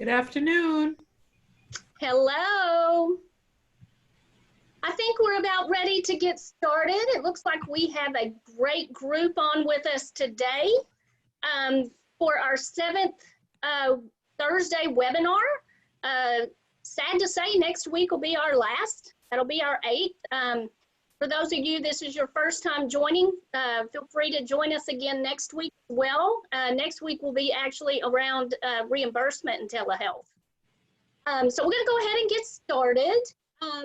Good afternoon. Hello. I think we're about ready to get started. It looks like we have a great group on with us today for our 7th Thursday webinar. Sad to say, next week will be our last. That'll be our 8th. For those of you, this is your first time joining, feel free to join us again next week as well. Next week will be actually around reimbursement and telehealth. So we're gonna go ahead and get started.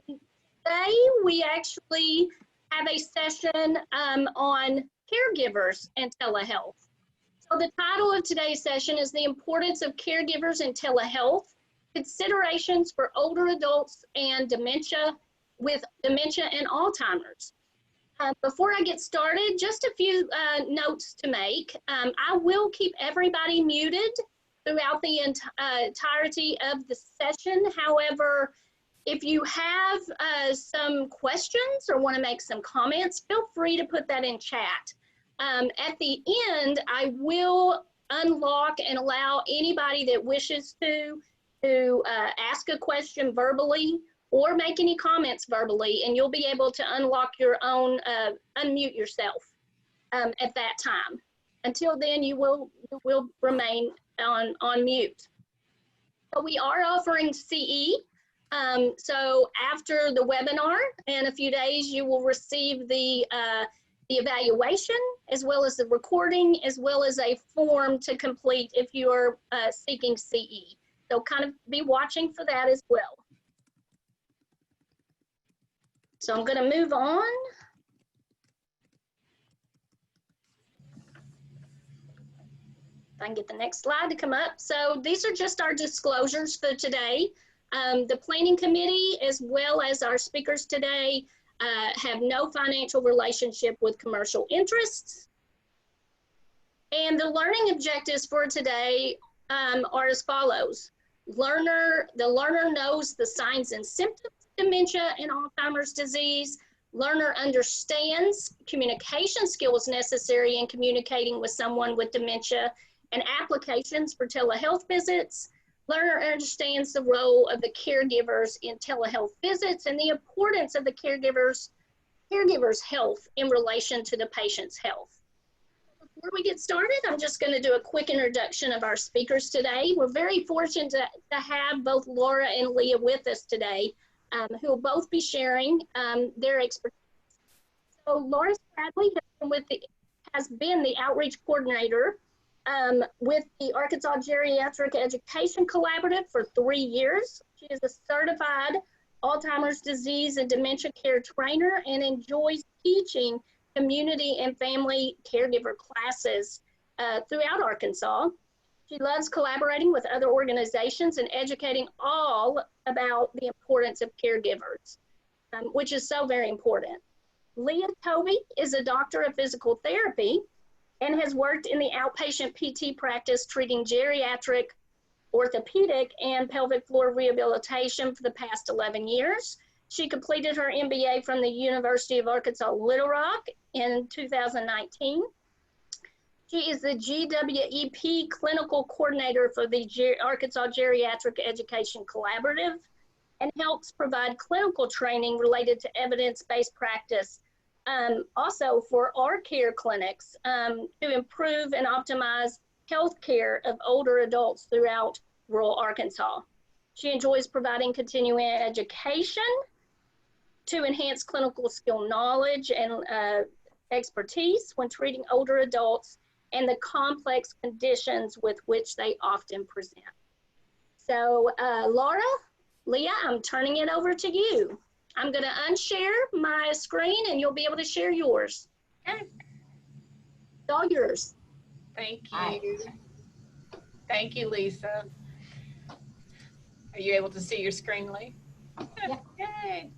Today, we actually have a session on caregivers and telehealth. So the title of today's session is The Importance of Caregivers and Telehealth, Considerations for Older Adults and Dementia with Dementia and Alzheimer's. Before I get started, just a few notes to make. I will keep everybody muted throughout the entirety of the session. However, if you have some questions or want to make some comments, feel free to put that in chat. At the end, I will unlock and allow anybody that wishes to ask a question verbally or make any comments verbally, and you'll be able to unlock your own, unmute yourself at that time. Until then, you will remain on mute. So we are offering CE. So after the webinar, in a few days, you will receive the evaluation, as well as the recording, as well as a form to complete if you are seeking CE. So kind of be watching for that as well. So I'm going to move on. If I can get the next slide to come up. So these are just our disclosures for today. The planning committee, as well as our speakers today, have no financial relationship with commercial interests. And the learning objectives for today are as follows. The learner knows the signs and symptoms of dementia and Alzheimer's disease. Learner understands communication skills necessary in communicating with someone with dementia and applications for telehealth visits. Learner understands the role of the caregivers in telehealth visits and the importance of the caregiver's health in relation to the patient's health. Before we get started, I'm just going to do a quick introduction of our speakers today. We're very fortunate to have both Laura and Leah with us today, who will both be sharing their expertise. So Laura Bradley has been the outreach coordinator with the Arkansas Geriatric Education Collaborative for 3 years. She is a certified Alzheimer's disease and dementia care trainer and enjoys teaching community and family caregiver classes throughout Arkansas. She loves collaborating with other organizations and educating all about the importance of caregivers, which is so very important. Leah Tovey is a doctor of physical therapy and has worked in the outpatient PT practice treating geriatric, orthopedic, and pelvic floor rehabilitation for the past 11 years. She completed her MBA from the University of Arkansas Little Rock in 2019. She is the GWEP clinical coordinator for the Arkansas Geriatric Education Collaborative and helps provide clinical training related to evidence-based practice also for our care clinics to improve and optimize health care of older adults throughout rural Arkansas. She enjoys providing continuing education to enhance clinical skill knowledge and expertise when treating older adults and the complex conditions with which they often present. So Laura, Leah, I'm turning it over to you. I'm going to unshare my screen and you'll be able to share yours. Okay. It's all yours. Thank you. Thank you, Lisa. Are you able to see your screen, Lee? Yeah. Yay.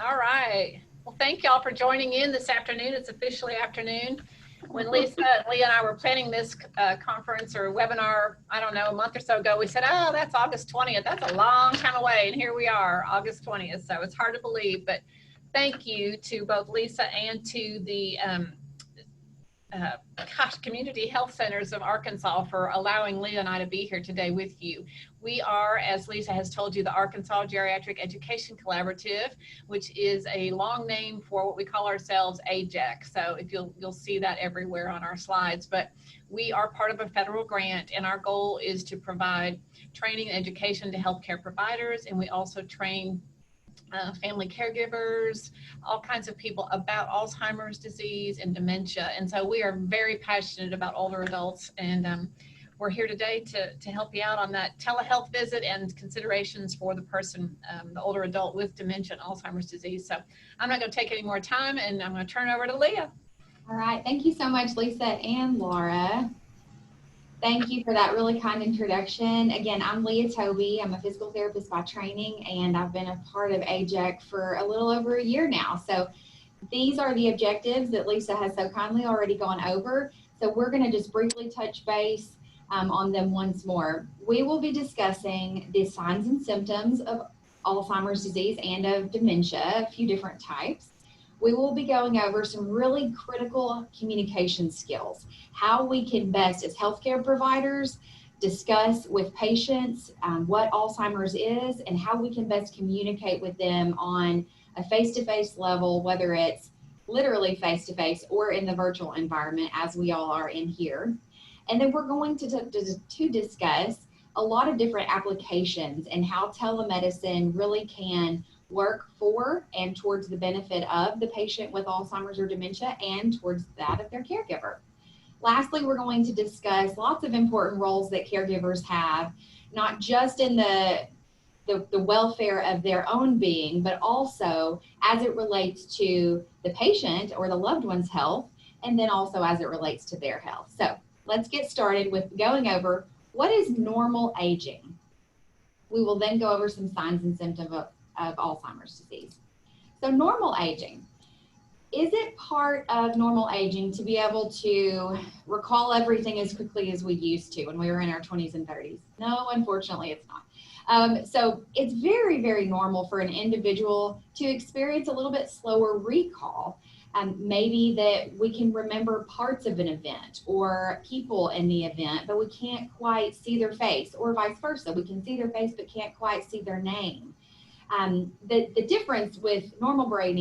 All right. Well, thank y'all for joining in this afternoon. It's officially afternoon. When Lisa, Leah, and I were planning this conference or webinar, I don't know, a month or so ago, we said, oh, that's August 20th. That's a long time away. And here we are, August 20th. So it's hard to believe, but thank you to both Lisa and to the Community Health Centers of Arkansas for allowing Leah and I to be here today with you. We are, as Lisa has told you, the Arkansas Geriatric Education Collaborative, which is a long name for what we call ourselves, AGEC. So if you'll see that everywhere on our slides, but we are part of a federal grant, and our goal is to provide training and education to healthcare providers, and we also train family caregivers, all kinds of people about Alzheimer's disease and dementia. And so we are very passionate about older adults, and we're here today to help you out on that telehealth visit and considerations for the person, the older adult with dementia and Alzheimer's disease. So I'm not going to take any more time, and I'm going to turn over to Leah. All right. Thank you so much, Lisa and Laura. Thank you for that really kind introduction. Again, I'm Leah Toby. I'm a physical therapist by training, and I've been a part of AGEC for a little over a year now. So these are the objectives that Lisa has so kindly already gone over. So we're going to just briefly touch base on them once more. We will be discussing the signs and symptoms of Alzheimer's disease and of dementia, a few different types. We will be going over some really critical communication skills, how we can best as healthcare providers discuss with patients what Alzheimer's is and how we can best communicate with them on a face-to-face level, whether it's literally face-to-face or in the virtual environment as we all are in here. And then we're going to discuss a lot of different applications and how telemedicine really can work for and towards the benefit of the patient with Alzheimer's or dementia and towards that of their caregiver. Lastly, we're going to discuss lots of important roles that caregivers have, not just in the welfare of their own being, but also as it relates to the patient or the loved one's health, and then also as it relates to their health. So let's get started with going over what is normal aging. We will then go over some signs and symptoms of Alzheimer's disease. So normal aging. Is it part of normal aging to be able to recall everything as quickly as we used to when we were in our 20s and 30s? No, unfortunately it's not. So it's very, very normal for an individual to experience a little bit slower recall. Maybe that we can remember parts of an event or people in the event, but we can't quite see their face, or vice versa. We can see their face but can't quite see their name. The difference with normal brain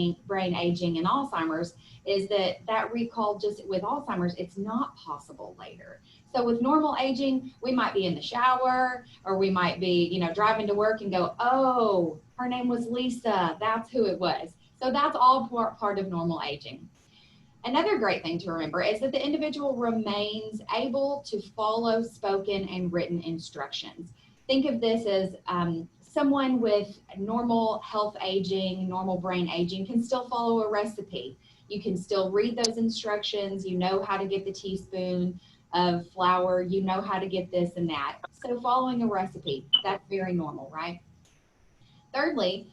aging and Alzheimer's is that recall just with Alzheimer's, it's not possible later. So with normal aging, we might be in the shower, or we might be, driving to work and go, oh, her name was Lisa, that's who it was. So that's all part of normal aging. Another great thing to remember is that the individual remains able to follow spoken and written instructions. Think of this as someone with normal health aging, normal brain aging can still follow a recipe. You can still read those instructions. You know how to get the teaspoon of flour. You know how to get this and that. So following a recipe, that's very normal, right? Thirdly,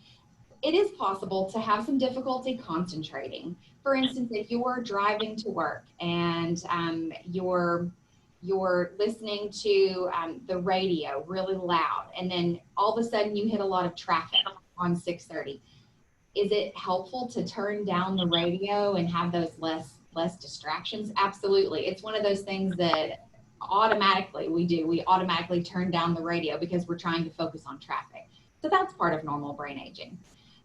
it is possible to have some difficulty concentrating. For instance, if you're driving to work and you're listening to the radio really loud, and then all of a sudden you hit a lot of traffic on 630. Is it helpful to turn down the radio and have those less distractions? Absolutely. It's one of those things that automatically we do. We automatically turn down the radio because we're trying to focus on traffic. So that's part of normal brain aging.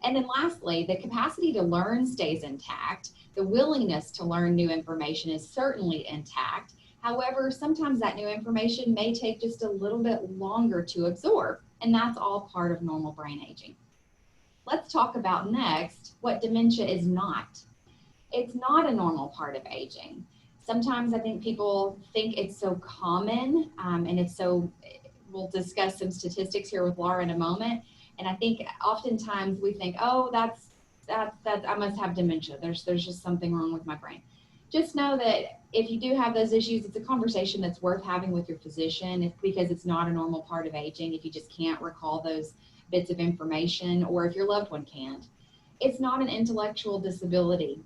And then lastly, the capacity to learn stays intact. The willingness to learn new information is certainly intact. However, sometimes that new information may take just a little bit longer to absorb, and that's all part of normal brain aging. Let's talk about next what dementia is not. It's not a normal part of aging. Sometimes I think people think it's so common, we'll discuss some statistics here with Laura in a moment. And I think oftentimes we think, oh, that's I must have dementia. There's just something wrong with my brain. Just know that if you do have those issues, it's a conversation that's worth having with your physician, because it's not a normal part of aging if you just can't recall those bits of information, or if your loved one can't. It's not an intellectual disability.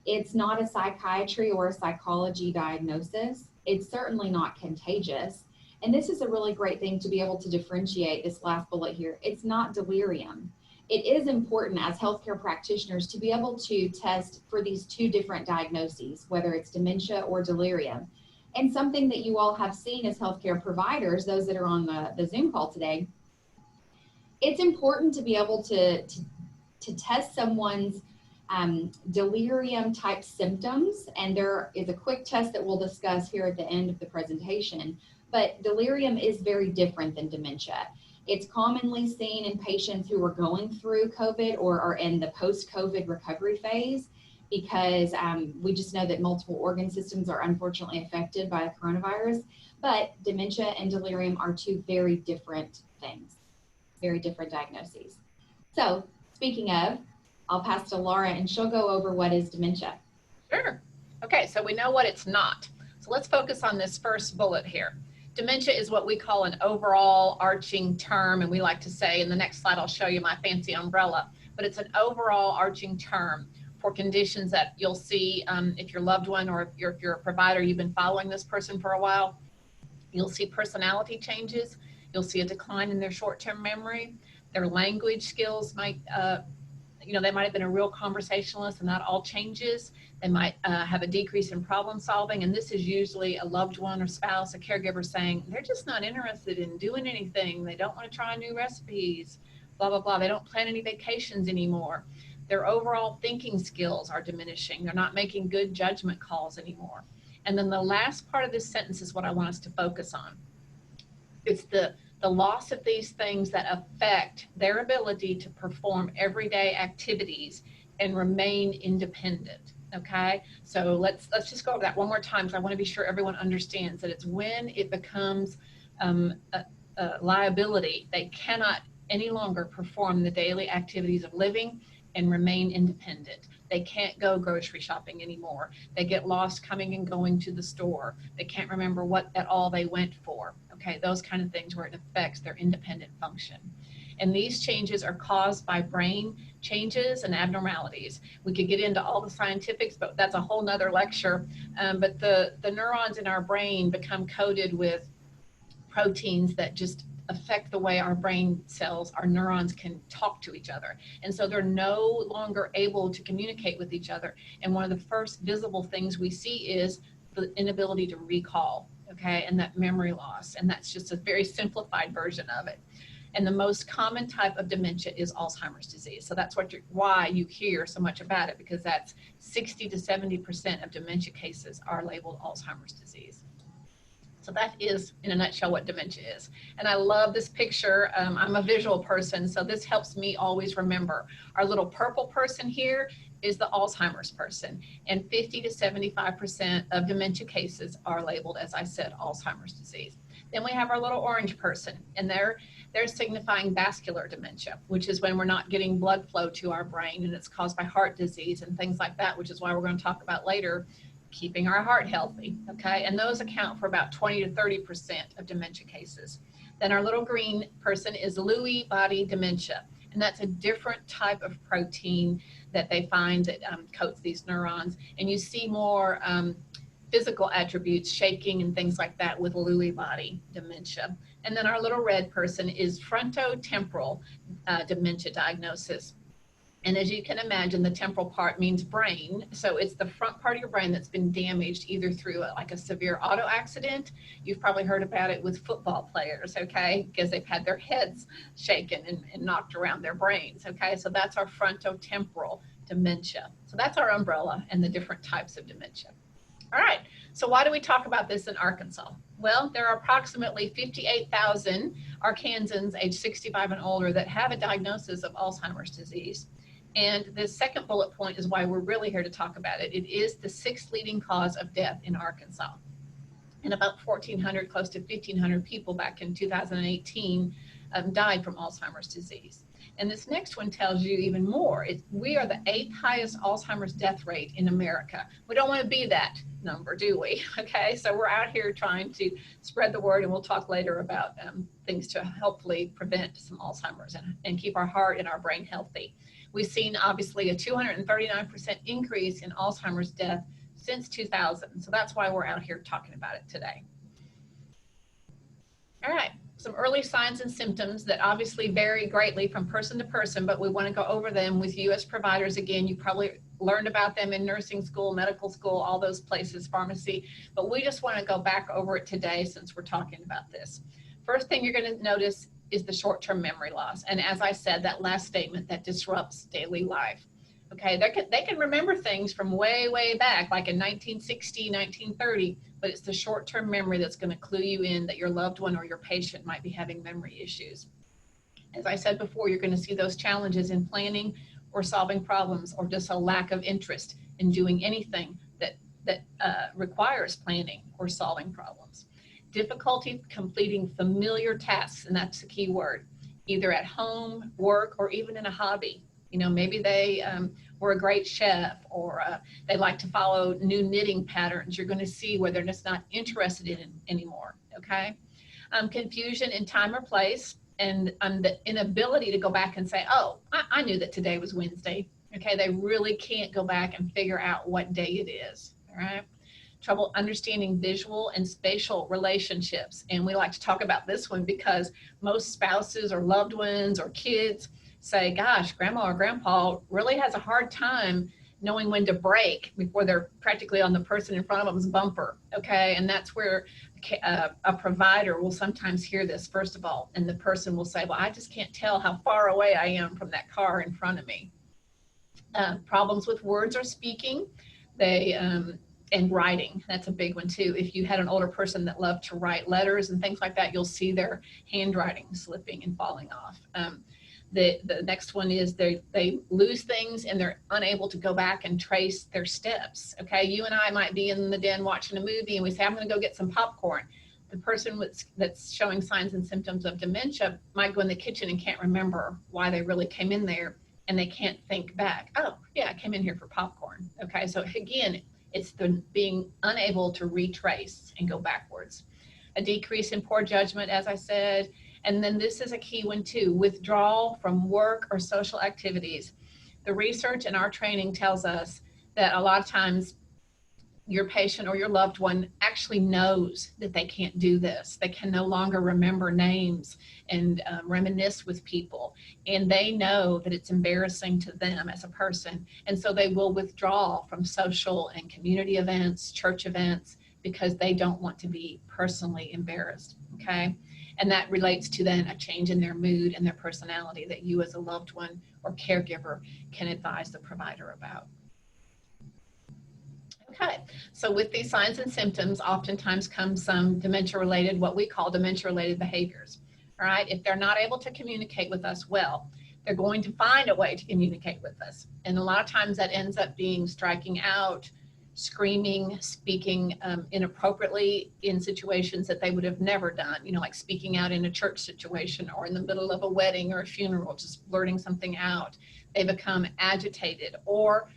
It's not a psychiatry or a psychology diagnosis. It's certainly not contagious. And this is a really great thing to be able to differentiate this last bullet here. It's not delirium. it is important as healthcare practitioners to be able to test for these two different diagnoses, whether it's dementia or delirium. And something that you all have seen as healthcare providers, those that are on the Zoom call today, it's important to be able to test someone's delirium type symptoms. And there is a quick test that we'll discuss here at the end of the presentation. But delirium is very different than dementia. It's commonly seen in patients who are going through COVID or are in the post-COVID recovery phase, because we just know that multiple organ systems are unfortunately affected by the coronavirus. But dementia and delirium are two very different things, very different diagnoses. So speaking of, I'll pass to Laura and she'll go over what is dementia. Sure. Okay, so we know what it's not. So let's focus on this first bullet here. Dementia is what we call an overall arching term, and we like to say, in the next slide I'll show you my fancy umbrella, but it's an overall arching term for conditions that you'll see if your loved one or if you're a provider, you've been following this person for a while, you'll see personality changes, you'll see a decline in their short-term memory, their language skills might, they might have been a real conversationalist and that all changes. They might have a decrease in problem solving. And this is usually a loved one or spouse, a caregiver saying, they're just not interested in doing anything. They don't want to try new recipes, blah, blah, blah. They don't plan any vacations anymore. Their overall thinking skills are diminishing. They're not making good judgment calls anymore. And then the last part of this sentence is what I want us to focus on. It's the loss of these things that affect their ability to perform everyday activities and remain independent. Okay, so let's just go over that one more time, because I want to be sure everyone understands that it's when it becomes a liability. They cannot any longer perform the daily activities of living and remain independent. They can't go grocery shopping anymore. They get lost coming and going to the store. They can't remember what at all they went for. Okay, those kind of things where it affects their independent function. And these changes are caused by brain changes and abnormalities. We could get into all the scientifics, but that's a whole nother lecture. But the neurons in our brain become coated with proteins that just affect the way our brain cells, our neurons, can talk to each other. And so they're no longer able to communicate with each other. And one of the first visible things we see is the inability to recall, okay, and that memory loss. And that's just a very simplified version of it. And the most common type of dementia is Alzheimer's disease. So that's why you hear so much about it, because that's 60 to 70% of dementia cases are labeled Alzheimer's disease. So that is, in a nutshell, what dementia is. And I love this picture. I'm a visual person, so this helps me always remember. Our little purple person here is the Alzheimer's person. And 50 to 75% of dementia cases are labeled, as I said, Alzheimer's disease. Then we have our little orange person, and they're signifying vascular dementia, which is when we're not getting blood flow to our brain, and it's caused by heart disease and things like that, which is why we're going to talk about later keeping our heart healthy, okay? And those account for about 20 to 30% of dementia cases. Then our little green person is Lewy body dementia, and that's a different type of protein that they find that coats these neurons. And you see more physical attributes, shaking and things like that with Lewy body dementia. And then our little red person is frontotemporal dementia diagnosis. And as you can imagine, the temporal part means brain. So it's the front part of your brain that's been damaged either through like a severe auto accident. You've probably heard about it with football players, okay? Because they've had their heads shaken and knocked around their brains, okay? So that's our frontotemporal dementia. So that's our umbrella and the different types of dementia. All right, so why do we talk about this in Arkansas? Well, there are approximately 58,000 Arkansans age 65 and older that have a diagnosis of Alzheimer's disease. And the second bullet point is why we're really here to talk about it. It is the 6th leading cause of death in Arkansas. And about 1,400, close to 1,500 people back in 2018 died from Alzheimer's disease. And this next one tells you even more. We are the 8th highest Alzheimer's death rate in America. We don't want to be that number, do we? Okay, so we're out here trying to spread the word, and we'll talk later about things to hopefully prevent some Alzheimer's and keep our heart and our brain healthy. We've seen obviously a 239% increase in Alzheimer's death since 2000. So that's why we're out here talking about it today. All right, some early signs and symptoms that obviously vary greatly from person to person, but we want to go over them with you as providers. Again, you probably learned about them in nursing school, medical school, all those places, pharmacy, but we just want to go back over it today since we're talking about this. First thing you're going to notice is the short-term memory loss. And as I said, that last statement, that disrupts daily life. Okay, they can remember things from way, way back, like in 1960, 1930, but it's the short-term memory that's going to clue you in that your loved one or your patient might be having memory issues. As I said before, you're going to see those challenges in planning or solving problems, or just a lack of interest in doing anything that requires planning or solving problems. Difficulty completing familiar tasks, and that's the key word, either at home, work, or even in a hobby. You know, maybe they were a great chef, or they like to follow new knitting patterns. You're going to see where they're just not interested in it anymore, okay? Confusion in time or place, and the inability to go back and say, oh, I knew that today was Wednesday, okay? They really can't go back and figure out what day it is, all right? Trouble understanding visual and spatial relationships. And we like to talk about this one because most spouses or loved ones or kids say, gosh, grandma or grandpa really has a hard time knowing when to brake before they're practically on the person in front of them's bumper, okay? And that's where a provider will sometimes hear this, first of all, and the person will say, well, I just can't tell how far away I am from that car in front of me. Problems with words or speaking, and writing, that's a big one too. If you had an older person that loved to write letters and things like that, you'll see their handwriting slipping and falling off. The next one is they lose things and they're unable to go back and trace their steps. Okay, you and I might be in the den watching a movie and we say, I'm going to go get some popcorn. The person that's showing signs and symptoms of dementia might go in the kitchen and can't remember why they really came in there, and they can't think back. Oh, yeah, I came in here for popcorn. Okay, so again, it's the being unable to retrace and go backwards. A decrease in poor judgment, as I said. And then this is a key one too, withdrawal from work or social activities. The research and our training tells us that a lot of times your patient or your loved one actually knows that they can't do this. They can no longer remember names and reminisce with people. And they know that it's embarrassing to them as a person. And so they will withdraw from social and community events, church events, because they don't want to be personally embarrassed, okay? And that relates to then a change in their mood and their personality that you as a loved one or caregiver can advise the provider about. Okay, so with these signs and symptoms, oftentimes comes some dementia-related, what we call dementia-related behaviors. All right, if they're not able to communicate with us well, they're going to find a way to communicate with us. And a lot of times that ends up being striking out, screaming, speaking inappropriately in situations that they would have never done, you know, like speaking out in a church situation or in the middle of a wedding or a funeral, just blurting something out. They become agitated or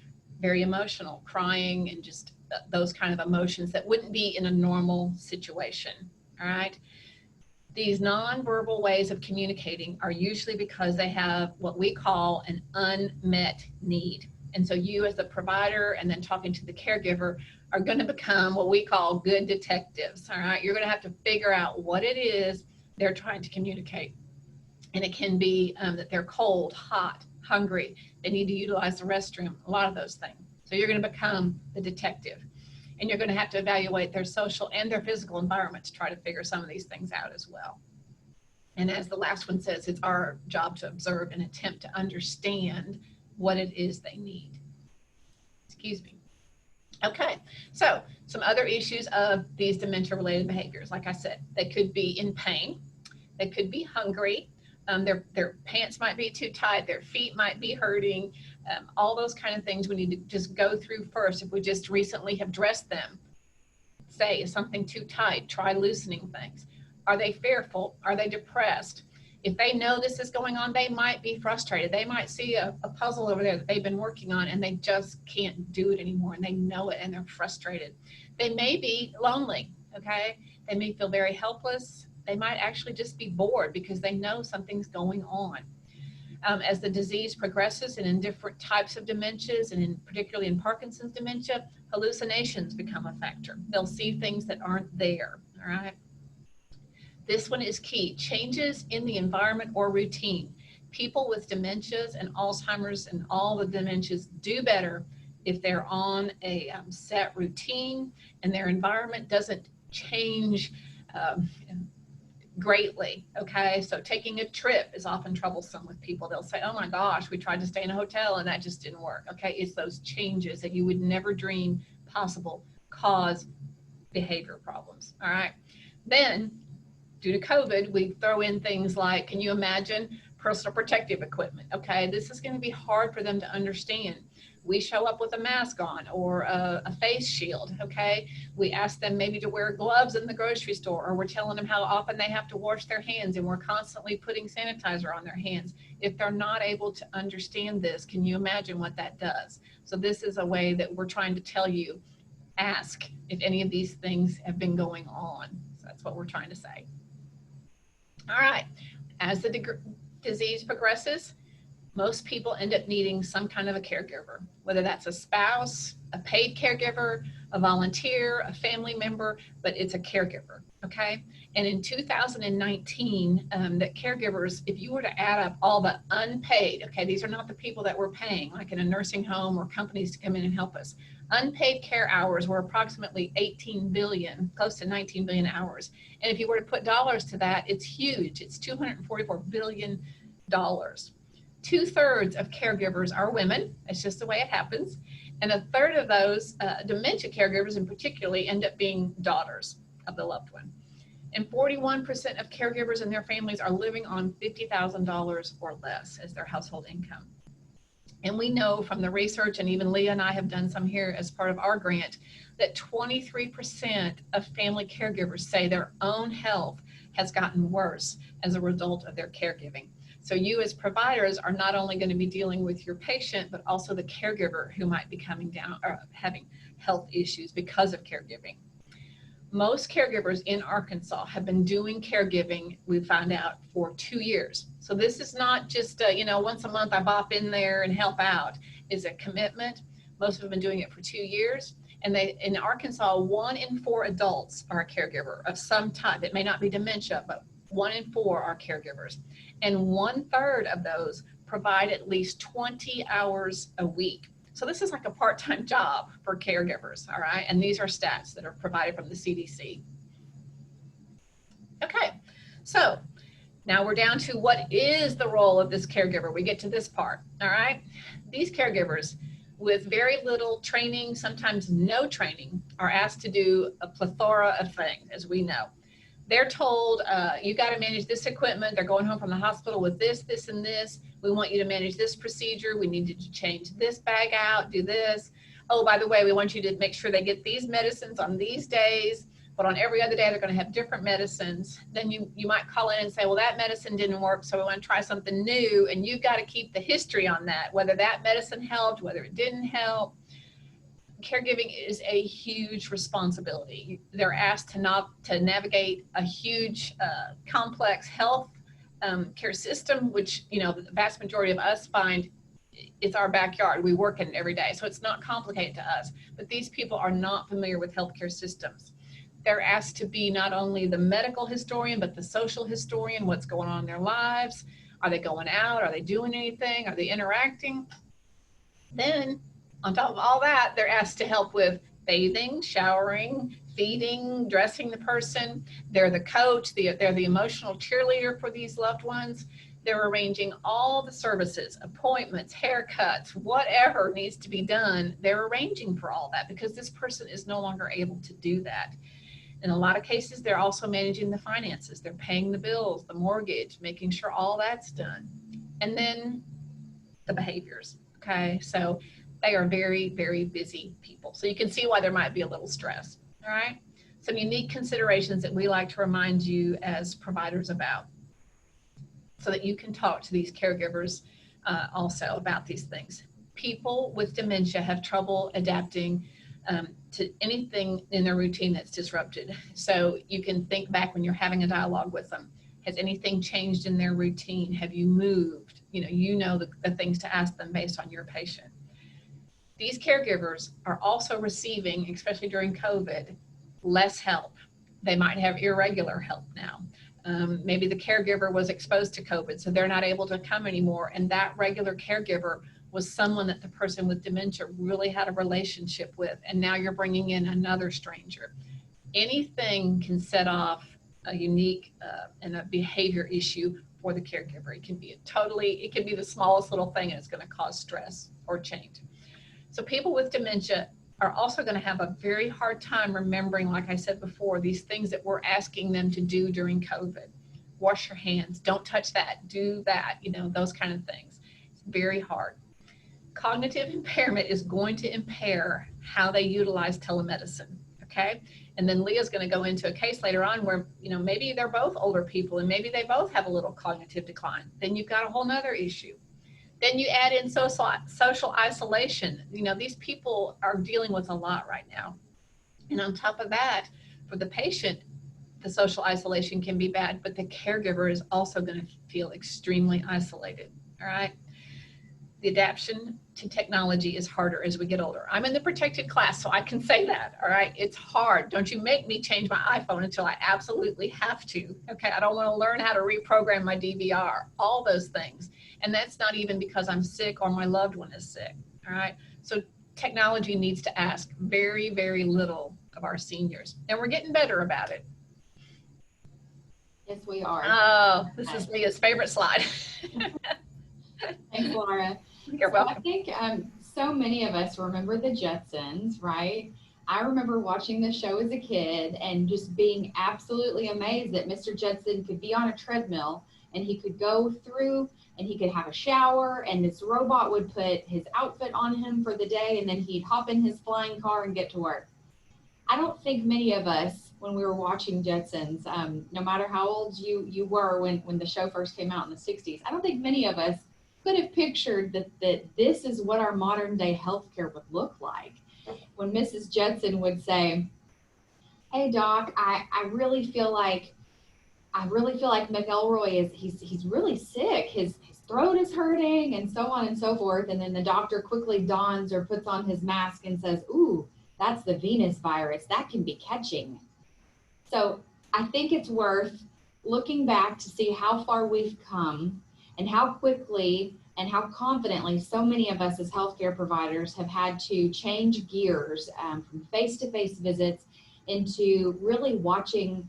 very emotional, crying, and just those kind of emotions that wouldn't be in a normal situation, all right? These nonverbal ways of communicating are usually because they have what we call an unmet need. And so you as the provider and then talking to the caregiver are going to become what we call good detectives, all right? You're going to have to figure out what it is they're trying to communicate. And it can be that they're cold, hot, hungry, they need to utilize the restroom, a lot of those things. So you're going to become the detective, and you're going to have to evaluate their social and their physical environment to try to figure some of these things out as well. And as the last one says, it's our job to observe and attempt to understand what it is they need. Excuse me. Okay, so some other issues of these dementia-related behaviors. Like I said, they could be in pain, they could be hungry, their pants might be too tight, their feet might be hurting, all those kind of things we need to just go through first. If we just recently have dressed them, say, is something too tight, try loosening things. Are they fearful? Are they depressed? If they know this is going on, they might be frustrated. They might see a puzzle over there that they've been working on and they just can't do it anymore, and they know it and they're frustrated. They may be lonely, okay? They may feel very helpless. They might actually just be bored because they know something's going on. As the disease progresses and in different types of dementias, and particularly in Parkinson's dementia, hallucinations become a factor. They'll see things that aren't there, all right? This one is key. Changes in the environment or routine. People with dementias and Alzheimer's and all the dementias do better if they're on a set routine and their environment doesn't change greatly. Okay, so taking a trip is often troublesome with people. They'll say, oh my gosh, we tried to stay in a hotel and that just didn't work. Okay, it's those changes that you would never dream possible cause behavior problems. All right, then due to COVID, we throw in things like, can you imagine personal protective equipment? Okay, this is going to be hard for them to understand. We show up with a mask on or a face shield, okay? We ask them maybe to wear gloves in the grocery store, or we're telling them how often they have to wash their hands, and we're constantly putting sanitizer on their hands. If they're not able to understand this, can you imagine what that does? So this is a way that we're trying to tell you, ask if any of these things have been going on. So that's what we're trying to say. All right, as the disease progresses, most people end up needing some kind of a caregiver, whether that's a spouse, a paid caregiver, a volunteer, a family member, but it's a caregiver, okay? And in 2019, that caregivers, if you were to add up all the unpaid, okay, these are not the people that we're paying, like in a nursing home or companies to come in and help us. Unpaid care hours were approximately 18 billion, close to 19 billion hours. And if you were to put dollars to that, it's huge. It's $244 billion. 2/3 of caregivers are women. It's just the way it happens. And a third of those dementia caregivers in particularly end up being daughters of the loved one. And 41% of caregivers and their families are living on $50,000 or less as their household income. And we know from the research, and even Leah and I have done some here as part of our grant, that 23% of family caregivers say their own health has gotten worse as a result of their caregiving. So you as providers are not only going to be dealing with your patient, but also the caregiver who might be coming down or having health issues because of caregiving. Most caregivers in Arkansas have been doing caregiving, we found out, for 2 years. So this is not just, once a month I bop in there and help out. It's a commitment. Most have been doing it for 2 years. And in Arkansas, 1 in 4 adults are a caregiver of some type. It may not be dementia, but 1 in 4 are caregivers. And 1/3 of those provide at least 20 hours a week. So this is like a part-time job for caregivers, all right? And these are stats that are provided from the CDC. Okay, so now we're down to what is the role of this caregiver. We get to this part, all right? These caregivers with very little training, sometimes no training, are asked to do a plethora of things, as we know. They're told, you got to manage this equipment. They're going home from the hospital with this, this, and this. We want you to manage this procedure. We need you to change this bag out, do this. Oh, by the way, we want you to make sure they get these medicines on these days, but on every other day, they're going to have different medicines. Then you might call in and say, well, that medicine didn't work, so we want to try something new. And you've got to keep the history on that, whether that medicine helped, whether it didn't help. Caregiving is a huge responsibility. They're asked to navigate a huge, complex health care system, which, the vast majority of us find it's our backyard. We work in it every day. So it's not complicated to us, but these people are not familiar with healthcare systems. They're asked to be not only the medical historian, but the social historian, what's going on in their lives. Are they going out? Are they doing anything? Are they interacting? Then on top of all that, they're asked to help with bathing, showering, feeding, dressing the person. They're the coach, they're the emotional cheerleader for these loved ones. They're arranging all the services, appointments, haircuts, whatever needs to be done. They're arranging for all that because this person is no longer able to do that. In a lot of cases, they're also managing the finances. They're paying the bills, the mortgage, making sure all that's done. And then the behaviors, okay? So they are very, very busy people. So you can see why there might be a little stress, all right? Some unique considerations that we like to remind you as providers about so that you can talk to these caregivers also about these things. People with dementia have trouble adapting to anything in their routine that's disrupted. So you can think back when you're having a dialogue with them. Has anything changed in their routine? Have you moved? You know the things to ask them based on your patient. These caregivers are also receiving, especially during COVID, less help. They might have irregular help now. Maybe the caregiver was exposed to COVID, so they're not able to come anymore. And that regular caregiver was someone that the person with dementia really had a relationship with. And now you're bringing in another stranger. Anything can set off a unique and a behavior issue for the caregiver. It can be it can be the smallest little thing, and it's going to cause stress or change. So people with dementia are also going to have a very hard time remembering, like I said before, these things that we're asking them to do during COVID. Wash your hands, don't touch that, do that, those kind of things. It's very hard. Cognitive impairment is going to impair how they utilize telemedicine, okay? And then Leah's going to go into a case later on where, maybe they're both older people and maybe they both have a little cognitive decline. Then you've got a whole nother issue. Then you add in social isolation. These people are dealing with a lot right now. And on top of that, for the patient, the social isolation can be bad, but the caregiver is also going to feel extremely isolated, all right? The adaptation to technology is harder as we get older. I'm in the protected class, so I can say that, all right? It's hard. Don't you make me change my iPhone until I absolutely have to, okay? I don't want to learn how to reprogram my DVR, all those things. And that's not even because I'm sick or my loved one is sick, all right? So technology needs to ask very, very little of our seniors, and we're getting better about it. Yes, we are. Oh, this is Leah's favorite slide. Thanks, Laura. You're welcome. I think so many of us remember the Jetsons, right? I remember watching the show as a kid and just being absolutely amazed that Mr. Jetson could be on a treadmill and he could go through and he could have a shower and this robot would put his outfit on him for the day and then he'd hop in his flying car and get to work. I don't think many of us, when we were watching Jetsons, no matter how old you were when the show first came out in the 60s, I don't think many of us could have pictured that this is what our modern day healthcare would look like. When Mrs. Jetson would say, "Hey doc, I really feel like McElroy he's really sick. His throat is hurting," and so on and so forth. And then the doctor quickly dons or puts on his mask and says, "Ooh, that's the Venus virus. That can be catching." So I think it's worth looking back to see how far we've come and how quickly and how confidently so many of us as healthcare providers have had to change gears from face-to-face visits into really watching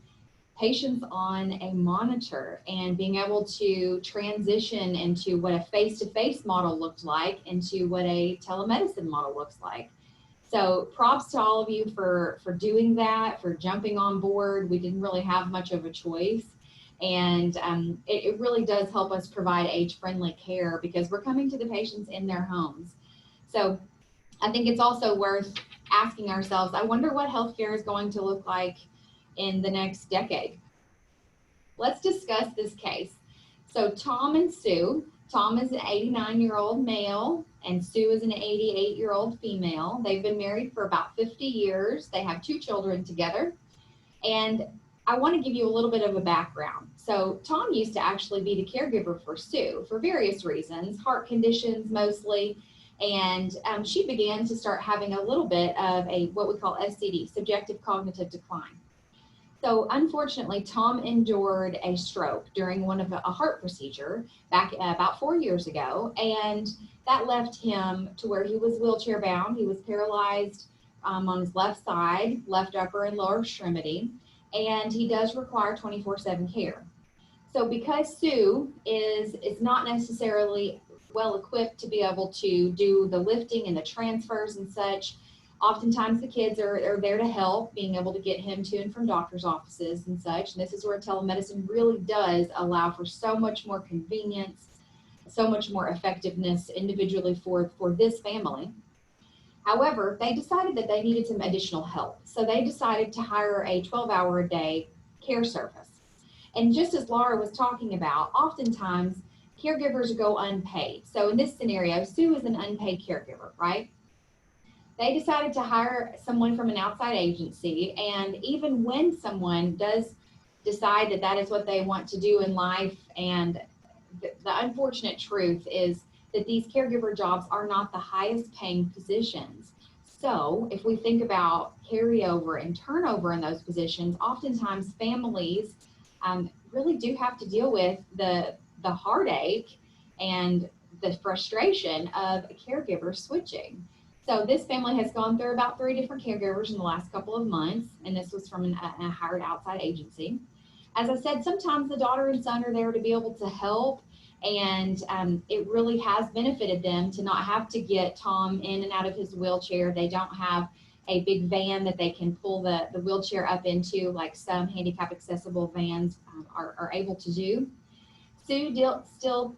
patients on a monitor and being able to transition into what a face-to-face model looked like into what a telemedicine model looks like. So props to all of you for doing that, for jumping on board. We didn't really have much of a choice. And it really does help us provide age-friendly care because we're coming to the patients in their homes. So I think it's also worth asking ourselves, I wonder what healthcare is going to look like in the next decade. Let's discuss this case. So Tom and Sue. Tom is an 89-year-old male and Sue is an 88-year-old female. They've been married for about 50 years. They have 2 children together. And I want to give you a little bit of a background. So Tom used to actually be the caregiver for Sue for various reasons, heart conditions mostly, and she began to start having a little bit of what we call SCD, subjective cognitive decline. So unfortunately, Tom endured a stroke during a heart procedure back about 4 years ago, and that left him to where he was wheelchair bound. He was paralyzed on his left side, left upper and lower extremity, and he does require 24/7 care. So because Sue is not necessarily well equipped to be able to do the lifting and the transfers and such, oftentimes the kids are there to help, being able to get him to and from doctor's offices and such. And this is where telemedicine really does allow for so much more convenience, so much more effectiveness individually for this family. However, they decided that they needed some additional help. So they decided to hire a 12-hour-a-day care service. And just as Laura was talking about, oftentimes caregivers go unpaid. So in this scenario, Sue is an unpaid caregiver, right? They decided to hire someone from an outside agency. And even when someone does decide that that is what they want to do in life, and the unfortunate truth is that these caregiver jobs are not the highest paying positions. So if we think about carryover and turnover in those positions, oftentimes families really do have to deal with the heartache and the frustration of a caregiver switching. So this family has gone through about 3 different caregivers in the last couple of months, and this was from a hired outside agency. As I said, sometimes the daughter and son are there to be able to help, and it really has benefited them to not have to get Tom in and out of his wheelchair. They don't have a big van that they can pull the wheelchair up into, like some handicap accessible vans are able to do. Sue still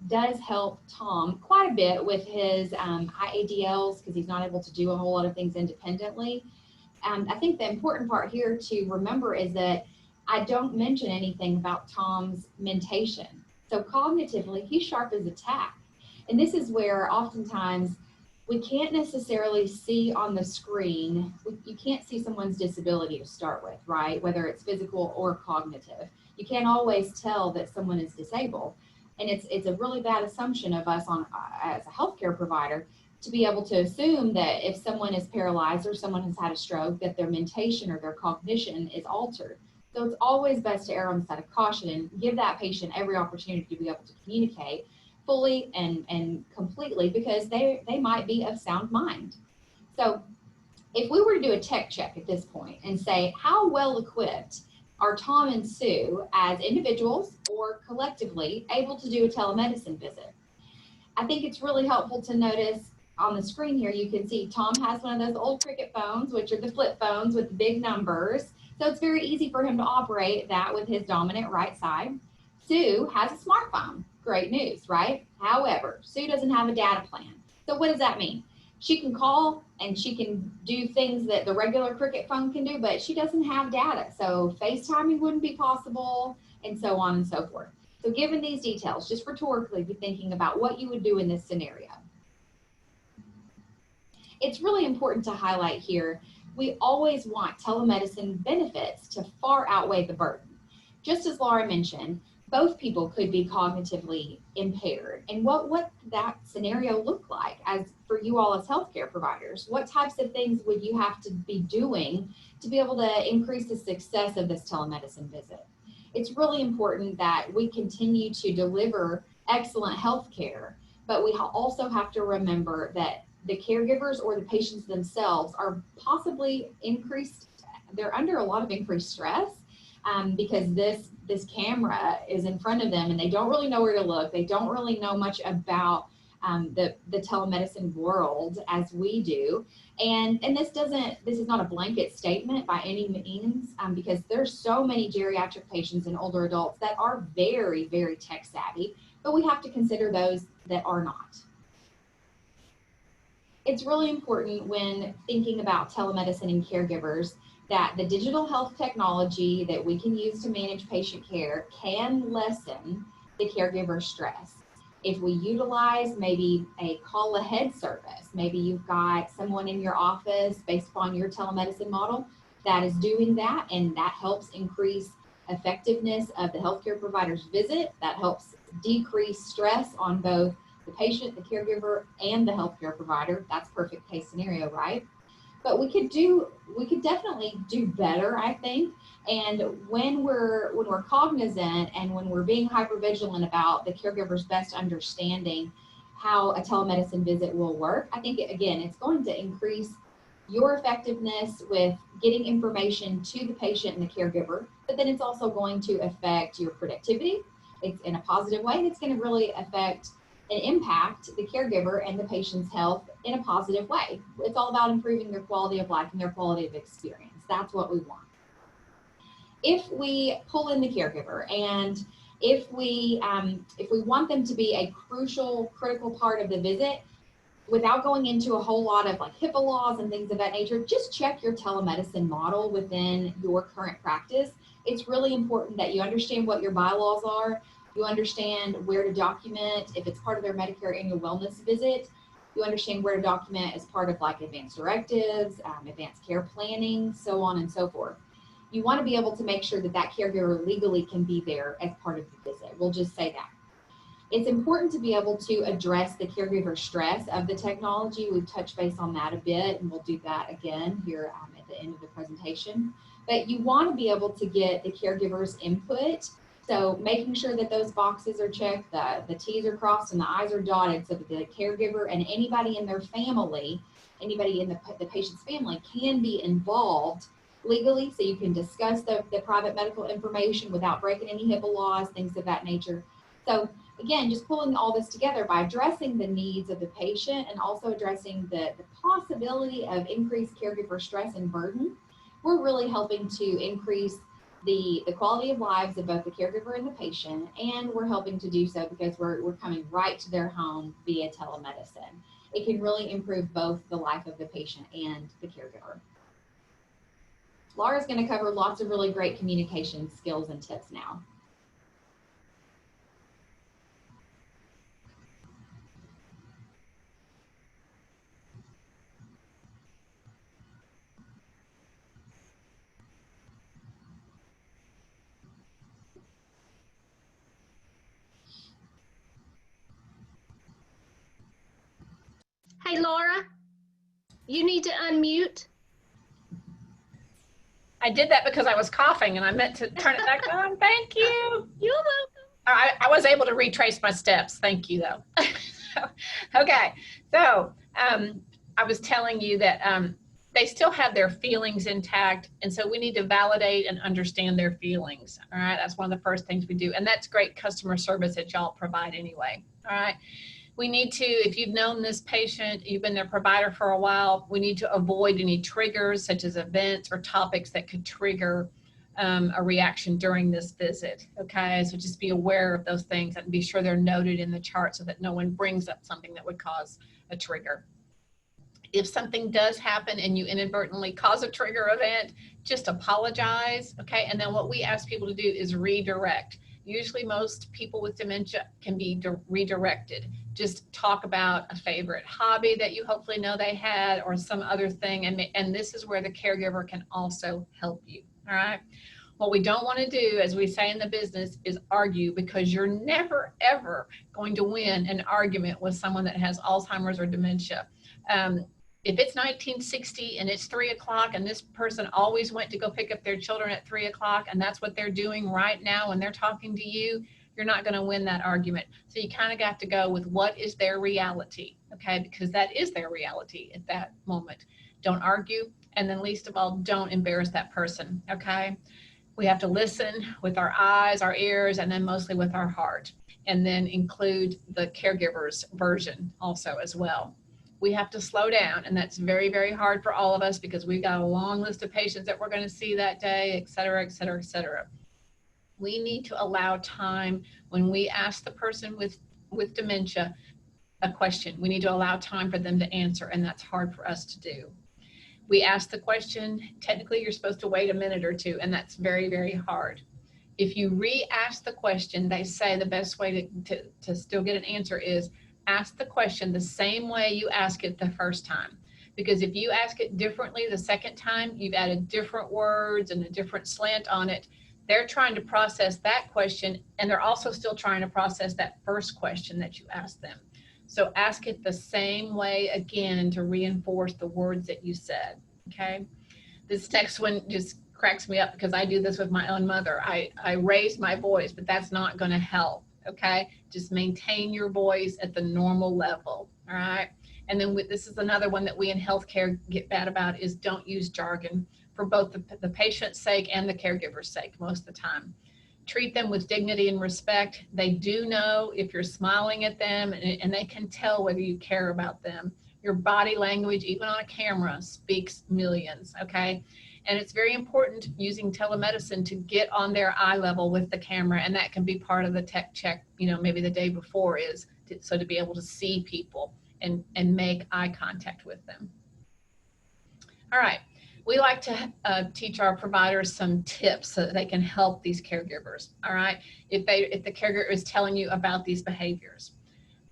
does help Tom quite a bit with his IADLs because he's not able to do a whole lot of things independently. I think the important part here to remember is that I don't mention anything about Tom's mentation. So cognitively, he's sharp as a tack. And this is where oftentimes we can't necessarily see on the screen, you can't see someone's disability to start with, right? Whether it's physical or cognitive. You can't always tell that someone is disabled. And it's a really bad assumption of us as a healthcare provider to be able to assume that if someone is paralyzed or someone has had a stroke, that their mentation or their cognition is altered. So it's always best to err on the side of caution and give that patient every opportunity to be able to communicate fully and completely, because they might be of sound mind. So if we were to do a tech check at this point and say, how well equipped are Tom and Sue as individuals or collectively able to do a telemedicine visit? I think it's really helpful to notice on the screen here, you can see Tom has one of those old Cricket phones, which are the flip phones with the big numbers. So it's very easy for him to operate that with his dominant right side. Sue has a smartphone. Great news, right? However, Sue doesn't have a data plan. So what does that mean? She can call and she can do things that the regular Cricket phone can do, but she doesn't have data. So FaceTiming wouldn't be possible, and so on and so forth. So given these details, just rhetorically be thinking about what you would do in this scenario. It's really important to highlight here, we always want telemedicine benefits to far outweigh the burden. Just as Laura mentioned, both people could be cognitively impaired. And what would that scenario look like as for you all as healthcare providers? What types of things would you have to be doing to be able to increase the success of this telemedicine visit? It's really important that we continue to deliver excellent healthcare, but we also have to remember that the caregivers or the patients themselves are possibly they're under a lot of increased stress because this camera is in front of them and they don't really know where to look. They don't really know much about the telemedicine world as we do. And this is not a blanket statement by any means because there's so many geriatric patients and older adults that are very, very tech savvy, but we have to consider those that are not. It's really important when thinking about telemedicine and caregivers that the digital health technology that we can use to manage patient care can lessen the caregiver stress. If we utilize maybe a call ahead service, maybe you've got someone in your office based upon your telemedicine model that is doing that, and that helps increase effectiveness of the healthcare provider's visit, that helps decrease stress on both the patient, the caregiver, and the healthcare provider. That's perfect case scenario, right? But we could definitely do better, I think. And when we're cognizant and when we're being hypervigilant about the caregiver's best understanding how a telemedicine visit will work, I think it's going to increase your effectiveness with getting information to the patient and the caregiver, but then it's also going to affect your productivity. It's in a positive way, and it's going to really affect and impact the caregiver and the patient's health in a positive way. It's all about improving their quality of life and their quality of experience. That's what we want. If we pull in the caregiver and if we want them to be a critical part of the visit, without going into a whole lot of like HIPAA laws and things of that nature, just check your telemedicine model within your current practice. It's really important that you understand what your bylaws are. You understand where to document if it's part of their Medicare annual wellness visit. You understand where to document as part of like advanced directives, advanced care planning, so on and so forth. You want to be able to make sure that that caregiver legally can be there as part of the visit. We'll just say that. It's important to be able to address the caregiver stress of the technology. We've touched base on that a bit, and we'll do that again here at the end of the presentation. But you want to be able to get the caregiver's input So making sure that those boxes are checked, the T's are crossed and the I's are dotted so that the caregiver and anybody in their family, anybody in the patient's family can be involved legally, so you can discuss the private medical information without breaking any HIPAA laws, things of that nature. So again, just pulling all this together by addressing the needs of the patient and also addressing the possibility of increased caregiver stress and burden, we're really helping to increase the quality of lives of both the caregiver and the patient, and we're helping to do so because we're coming right to their home via telemedicine. It can really improve both the life of the patient and the caregiver. Laura's going to cover lots of really great communication skills and tips now. Hey, Laura, you need to unmute. I did that because I was coughing and I meant to turn it back on. Thank you. You're welcome. I was able to retrace my steps. Thank you, though. Okay, so I was telling you that they still have their feelings intact, and so we need to validate and understand their feelings. All right, that's one of the first things we do, and that's great customer service that y'all provide anyway. All right, we need to, if you've known this patient, you've been their provider for a while, we need to avoid any triggers such as events or topics that could trigger a reaction during this visit. Okay, so just be aware of those things and be sure they're noted in the chart so that no one brings up something that would cause a trigger. If something does happen and you inadvertently cause a trigger event, just apologize. Okay, and then what we ask people to do is redirect. Usually most people with dementia can be redirected. Just talk about a favorite hobby that you hopefully know they had or some other thing, and this is where the caregiver can also help you. All right. What we don't want to do, as we say in the business, is argue, because you're never, ever going to win an argument with someone that has Alzheimer's or dementia. If it's 1960 and it's 3 o'clock and this person always went to go pick up their children at 3 o'clock and that's what they're doing right now and they're talking to you, you're not going to win that argument. So you kind of got to go with what is their reality, okay? Because that is their reality at that moment. Don't argue. And then least of all, don't embarrass that person, okay? We have to listen with our eyes, our ears, and then mostly with our heart. And then include the caregiver's version also as well. We have to slow down, and that's very, very hard for all of us because we've got a long list of patients that we're going to see that day, et cetera, et cetera, et cetera. We need to allow time when we ask the person with dementia a question. We need to allow time for them to answer, and that's hard for us to do. We ask the question, technically you're supposed to wait a minute or two, and that's very, very hard. If you re-ask the question, they say the best way to still get an answer is ask the question the same way you ask it the first time. Because if you ask it differently the second time, you've added different words and a different slant on it. They're trying to process that question, and they're also still trying to process that first question that you asked them. So ask it the same way again to reinforce the words that you said, okay? This next one just cracks me up because I do this with my own mother. I raise my voice, but that's not going to help, okay? Just maintain your voice at the normal level, all right? And then this is another one that we in healthcare get bad about is don't use jargon for both the patient's sake and the caregiver's sake most of the time. Treat them with dignity and respect. They do know if you're smiling at them, and they can tell whether you care about them. Your body language, even on a camera, speaks millions, okay? And it's very important using telemedicine to get on their eye level with the camera, and that can be part of the tech check, maybe the day before so to be able to see people and make eye contact with them. All right. We like to teach our providers some tips so that they can help these caregivers, all right? If the caregiver is telling you about these behaviors,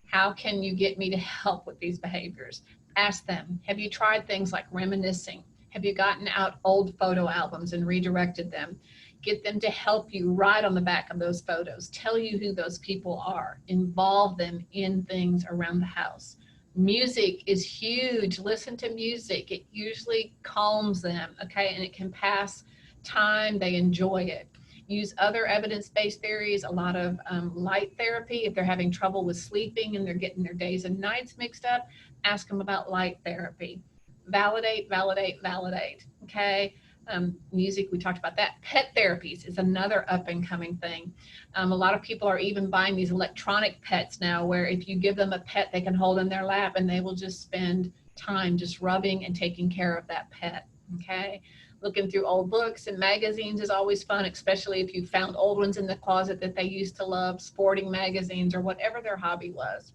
how can you get me to help with these behaviors? Ask them, have you tried things like reminiscing? Have you gotten out old photo albums and redirected them? Get them to help you write on the back of those photos, tell you who those people are, involve them in things around the house. Music is huge. Listen to music. It usually calms them, okay? And it can pass time. They enjoy it. Use other evidence-based theories, a lot of light therapy. If they're having trouble with sleeping and they're getting their days and nights mixed up, ask them about light therapy. Validate, validate, validate, okay? Music, we talked about that. Pet therapies is another up and coming thing. A lot of people are even buying these electronic pets now, where if you give them a pet they can hold in their lap, and they will just spend time just rubbing and taking care of that pet, okay? Looking through old books and magazines is always fun, especially if you found old ones in the closet that they used to love, sporting magazines or whatever their hobby was.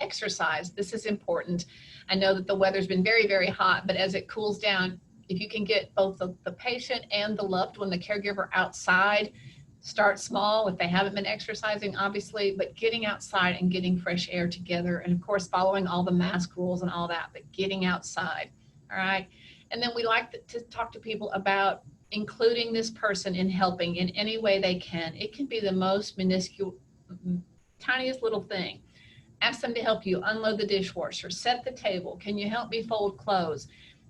Exercise, this is important. I know that the weather's been very, very hot, but as it cools down, if you can get both the patient and the loved one, the caregiver, outside, start small if they haven't been exercising, obviously, but getting outside and getting fresh air together. And of course, following all the mask rules and all that, but getting outside, all right? And then we like to talk to people about including this person in helping in any way they can. It can be the most minuscule, tiniest little thing. Ask them to help you unload the dishwasher, set the table. Can you help me fold clothes?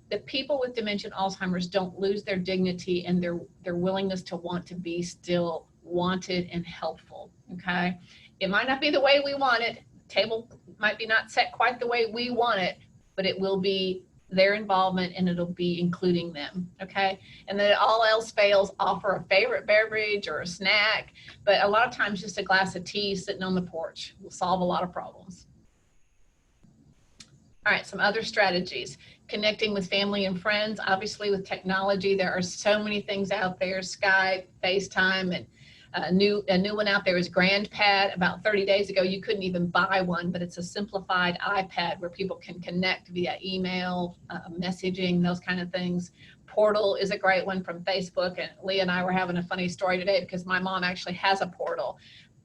The people with dementia and Alzheimer's don't lose their dignity and their willingness to want to be still wanted and helpful, okay? It might not be the way we want it. The table might be not set quite the way we want it, but it will be their involvement and it'll be including them, okay? And then all else fails, offer a favorite beverage or a snack, but a lot of times just a glass of tea sitting on the porch will solve a lot of problems. All right, some other strategies. Connecting with family and friends. Obviously with technology, there are so many things out there, Skype, FaceTime, and a new one out there is GrandPad. About 30 days ago, you couldn't even buy one, but it's a simplified iPad where people can connect via email, messaging, those kind of things. Portal is a great one from Facebook, and Leah and I were having a funny story today because my mom actually has a portal.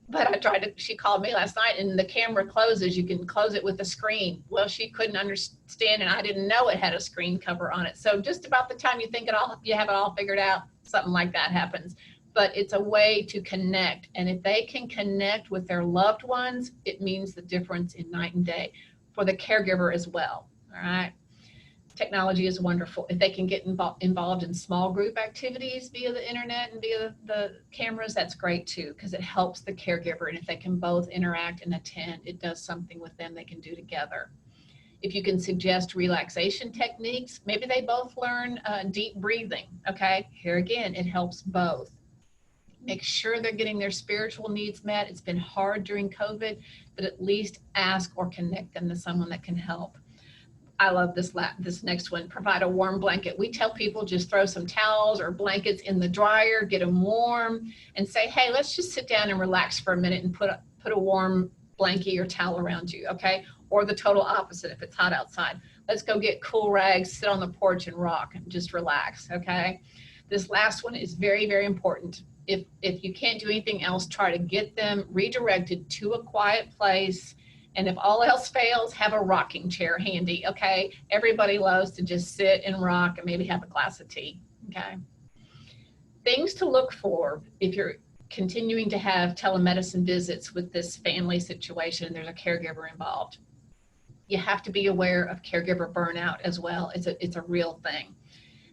But she called me last night and the camera closes, you can close it with a screen. Well, she couldn't understand and I didn't know it had a screen cover on it. So just about the time you think you have it all figured out, something like that happens. But it's a way to connect. And if they can connect with their loved ones, it means the difference in night and day for the caregiver as well, all right? Technology is wonderful. If they can get involved in small group activities via the internet and via the cameras, that's great too, because it helps the caregiver. And if they can both interact and attend, it does something with them they can do together. If you can suggest relaxation techniques, maybe they both learn deep breathing, okay? Here again, it helps both. Make sure they're getting their spiritual needs met. It's been hard during COVID, but at least ask or connect them to someone that can help. I love this next one, provide a warm blanket. We tell people just throw some towels or blankets in the dryer, get them warm, and say, hey, let's just sit down and relax for a minute and put a warm blanket or towel around you, okay? Or the total opposite if it's hot outside. Let's go get cool rags, sit on the porch and rock and just relax, okay? This last one is very, very important. If you can't do anything else, try to get them redirected to a quiet place. And if all else fails, have a rocking chair handy, okay? Everybody loves to just sit and rock and maybe have a glass of tea, okay? Things to look for if you're continuing to have telemedicine visits with this family situation and there's a caregiver involved. You have to be aware of caregiver burnout as well. It's a real thing.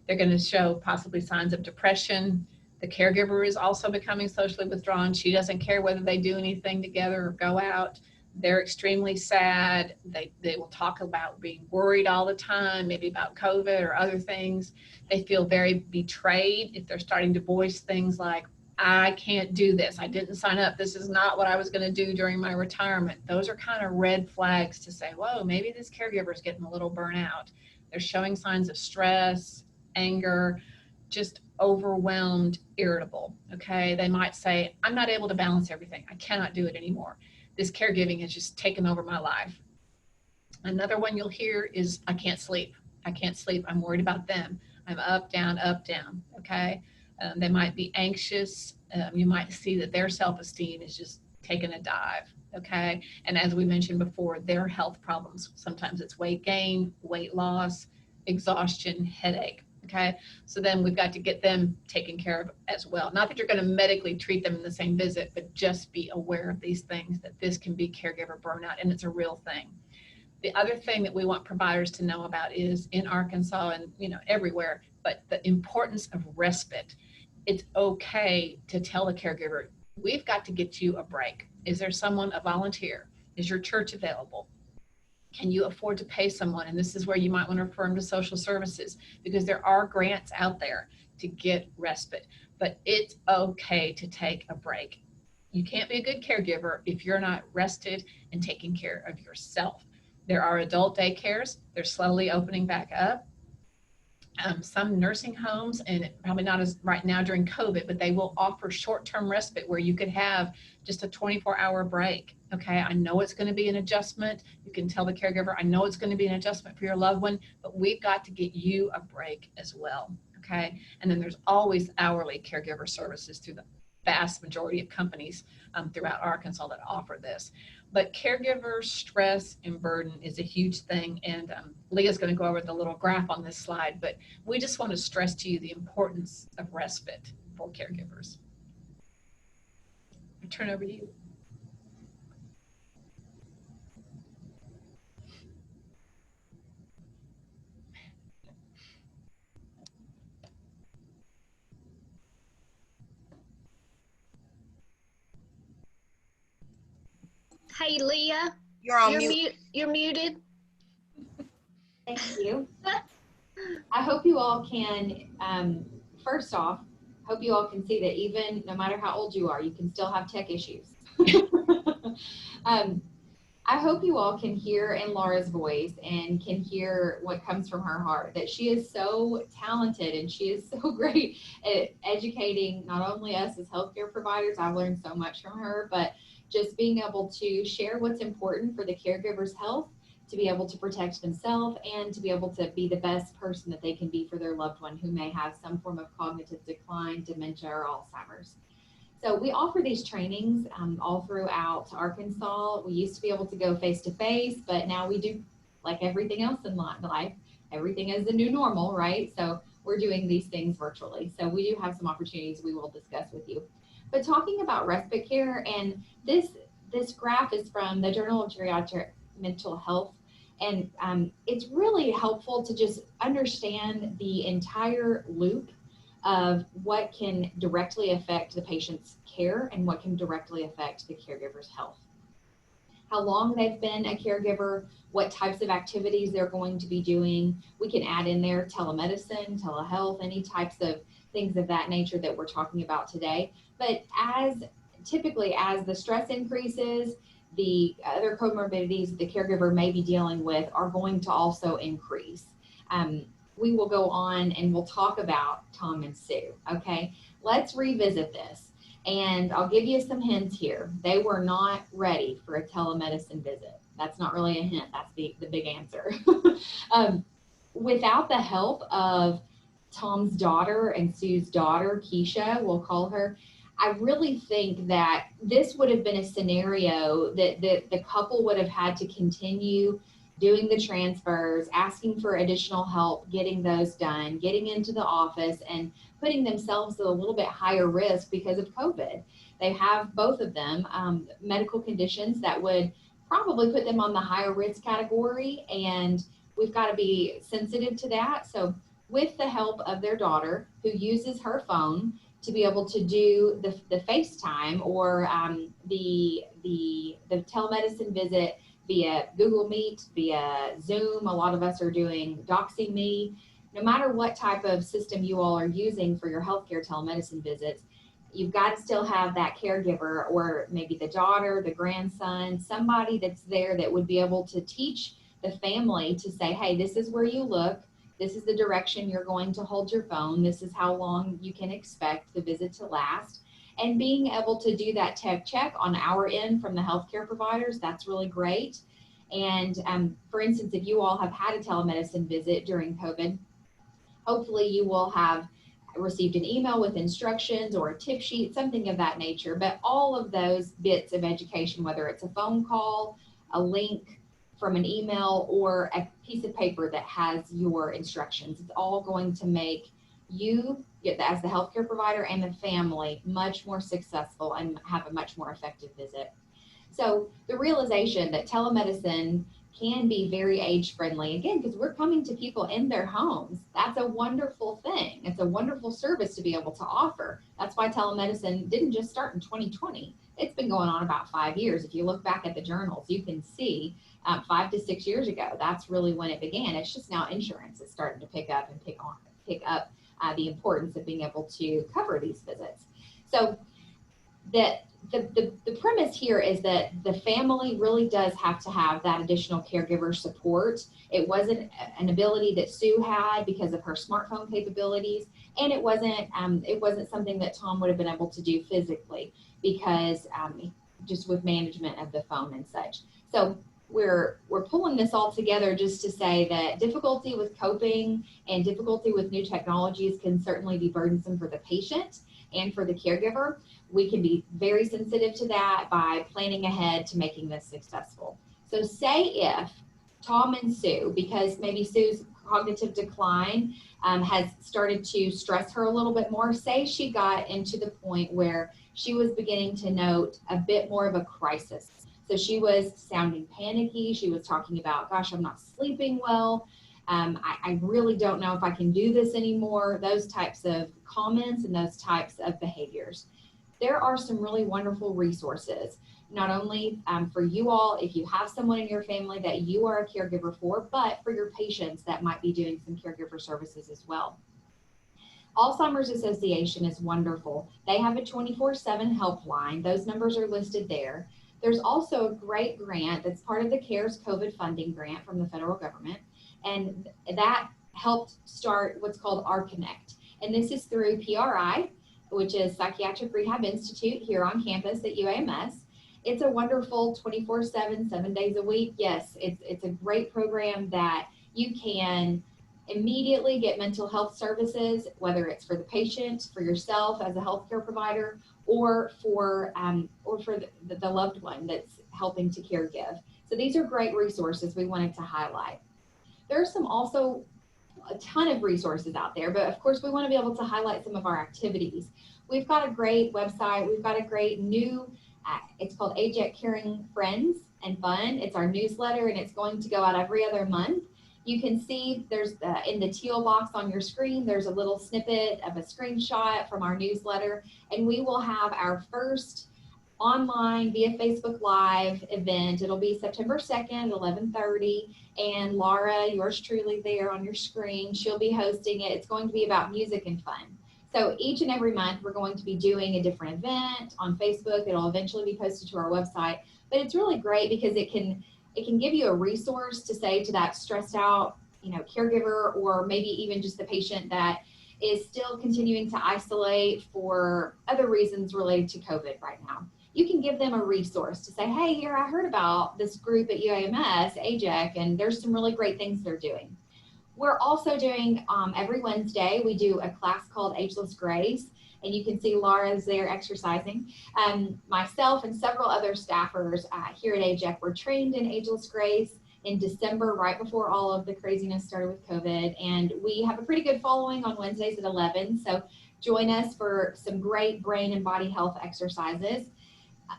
They're going to show possibly signs of depression. The caregiver is also becoming socially withdrawn. She doesn't care whether they do anything together or go out. They're extremely sad. They will talk about being worried all the time, maybe about COVID or other things. They feel very betrayed if they're starting to voice things like, I can't do this. I didn't sign up. This is not what I was going to do during my retirement. Those are kind of red flags to say, whoa, maybe this caregiver is getting a little burnout. They're showing signs of stress, anger, just overwhelmed, irritable, okay? They might say, I'm not able to balance everything. I cannot do it anymore. This caregiving has just taken over my life. Another one you'll hear is, I can't sleep. I can't sleep. I'm worried about them. I'm up, down, okay? They might be anxious. You might see that their self-esteem is just taking a dive, okay? And as we mentioned before, their health problems, sometimes it's weight gain, weight loss, exhaustion, headache, okay? So then we've got to get them taken care of as well. Not that you're going to medically treat them in the same visit, but just be aware of these things, that this can be caregiver burnout, and it's a real thing. The other thing that we want providers to know about is in Arkansas and everywhere, but the importance of respite. it's okay to tell the caregiver, we've got to get you a break. Is there someone, a volunteer? Is your church available? Can you afford to pay someone? And this is where you might want to refer them to social services, because there are grants out there to get respite. But it's okay to take a break. You can't be a good caregiver if you're not rested and taking care of yourself. There are adult daycares. They're slowly opening back up. Some nursing homes, and probably not as right now during COVID, but they will offer short-term respite where you could have just a 24-hour break. Okay, I know it's going to be an adjustment. You can tell the caregiver, I know it's going to be an adjustment for your loved one, but we've got to get you a break as well. Okay, and then there's always hourly caregiver services through the vast majority of companies throughout Arkansas that offer this. But caregiver stress and burden is a huge thing, and Leah's going to go over the little graph on this slide, but we just want to stress to you the importance of respite for caregivers. I turn over to you. Hey, Leah, You're on mute. You're muted. Thank you. I hope you all can, first off, hope you all can see that even no matter how old you are, you can still have tech issues. I hope you all can hear in Laura's voice and can hear what comes from her heart, that she is so talented and she is so great at educating not only us as healthcare providers. I've learned so much from her, but just being able to share what's important for the caregiver's health, to be able to protect themselves and to be able to be the best person that they can be for their loved one who may have some form of cognitive decline, dementia, or Alzheimer's. So we offer these trainings all throughout Arkansas. We used to be able to go face-to-face, but now we do, like everything else in life, everything is the new normal, right? So we're doing these things virtually. So we do have some opportunities we will discuss with you. But talking about respite care, and this graph is from the Journal of Geriatric Mental Health, and it's really helpful to just understand the entire loop of what can directly affect the patient's care and what can directly affect the caregiver's health. How long they've been a caregiver, what types of activities they're going to be doing. We can add in there telemedicine, telehealth, any types of things of that nature that we're talking about today. But typically as the stress increases, the other comorbidities the caregiver may be dealing with are going to also increase. We will go on and we'll talk about Tom and Sue, okay? Let's revisit this. And I'll give you some hints here. They were not ready for a telemedicine visit. That's not really a hint, that's the big answer. Without the help of Tom's daughter and Sue's daughter, Keisha, we'll call her, I really think that this would have been a scenario that the couple would have had to continue doing the transfers, asking for additional help, getting those done, getting into the office, and putting themselves at a little bit higher risk because of COVID. They have, both of them, medical conditions that would probably put them on the higher risk category, and we've got to be sensitive to that. So with the help of their daughter, who uses her phone to be able to do the FaceTime or the telemedicine visit via Google Meet, via Zoom. A lot of us are doing DoxyMe. No matter what type of system you all are using for your healthcare telemedicine visits, you've got to still have that caregiver, or maybe the daughter, the grandson, somebody that's there that would be able to teach the family to say, hey, this is where you look. This is the direction you're going to hold your phone. This is how long you can expect the visit to last. And being able to do that tech check on our end from the healthcare providers, that's really great. And for instance, if you all have had a telemedicine visit during COVID, hopefully you will have received an email with instructions or a tip sheet, something of that nature. But all of those bits of education, whether it's a phone call, a link from an email, or a piece of paper that has your instructions, it's all going to make you, as the healthcare provider and the family, much more successful and have a much more effective visit. So the realization that telemedicine can be very age friendly, again, because we're coming to people in their homes. That's a wonderful thing. It's a wonderful service to be able to offer. That's why telemedicine didn't just start in 2020. It's been going on about 5 years. If you look back at the journals, you can see 5 to 6 years ago, that's really when it began. It's just now insurance is starting to pick up the importance of being able to cover these visits. So the premise here is that the family really does have to have that additional caregiver support. It wasn't an ability that Sue had because of her smartphone capabilities, and it wasn't something that Tom would have been able to do physically because just with management of the phone and such. So we're pulling this all together just to say that difficulty with coping and difficulty with new technologies can certainly be burdensome for the patient and for the caregiver. We can be very sensitive to that by planning ahead to making this successful. So say if Tom and Sue, because maybe Sue's cognitive decline has started to stress her a little bit more, say she got into the point where she was beginning to note a bit more of a crisis. So she was sounding panicky. She was talking about, gosh, I'm not sleeping well. I really don't know if I can do this anymore. Those types of comments and those types of behaviors. There are some really wonderful resources, not only for you all, if you have someone in your family that you are a caregiver for, but for your patients that might be doing some caregiver services as well. Alzheimer's Association is wonderful. They have a 24/7 helpline. Those numbers are listed there. There's also a great grant that's part of the CARES COVID funding grant from the federal government, and that helped start what's called our Connect. And this is through PRI, which is Psychiatric Rehab Institute here on campus at UAMS. It's a wonderful 24/7, 7 days a week. Yes, it's a great program that you can immediately get mental health services, whether it's for the patient, for yourself as a healthcare provider, or for the loved one that's helping to care give. So these are great resources we wanted to highlight. There's also a ton of resources out there, but of course we want to be able to highlight some of our activities. We've got a great website. We've got a great new, it's called AJEC Caring Friends and Fun. It's our newsletter, and it's going to go out every other month. You can see there's in the teal box on your screen, there's a little snippet of a screenshot from our newsletter, and we will have our first online via Facebook Live event. It'll be September 2nd, 11:30, and Laura, yours truly there on your screen, she'll be hosting it. It's going to be about music and fun. So each and every month, we're going to be doing a different event on Facebook. It'll eventually be posted to our website, but it's really great because it can give you a resource to say to that stressed out, caregiver, or maybe even just the patient that is still continuing to isolate for other reasons related to COVID right now. You can give them a resource to say, hey, here, I heard about this group at UAMS, AJEC, and there's some really great things they're doing. We're also doing, every Wednesday, we do a class called Ageless Grace, and you can see Laura's there exercising. Myself and several other staffers here at AJEC were trained in Ageless Grace in December, right before all of the craziness started with COVID, and we have a pretty good following on Wednesdays at 11, so join us for some great brain and body health exercises.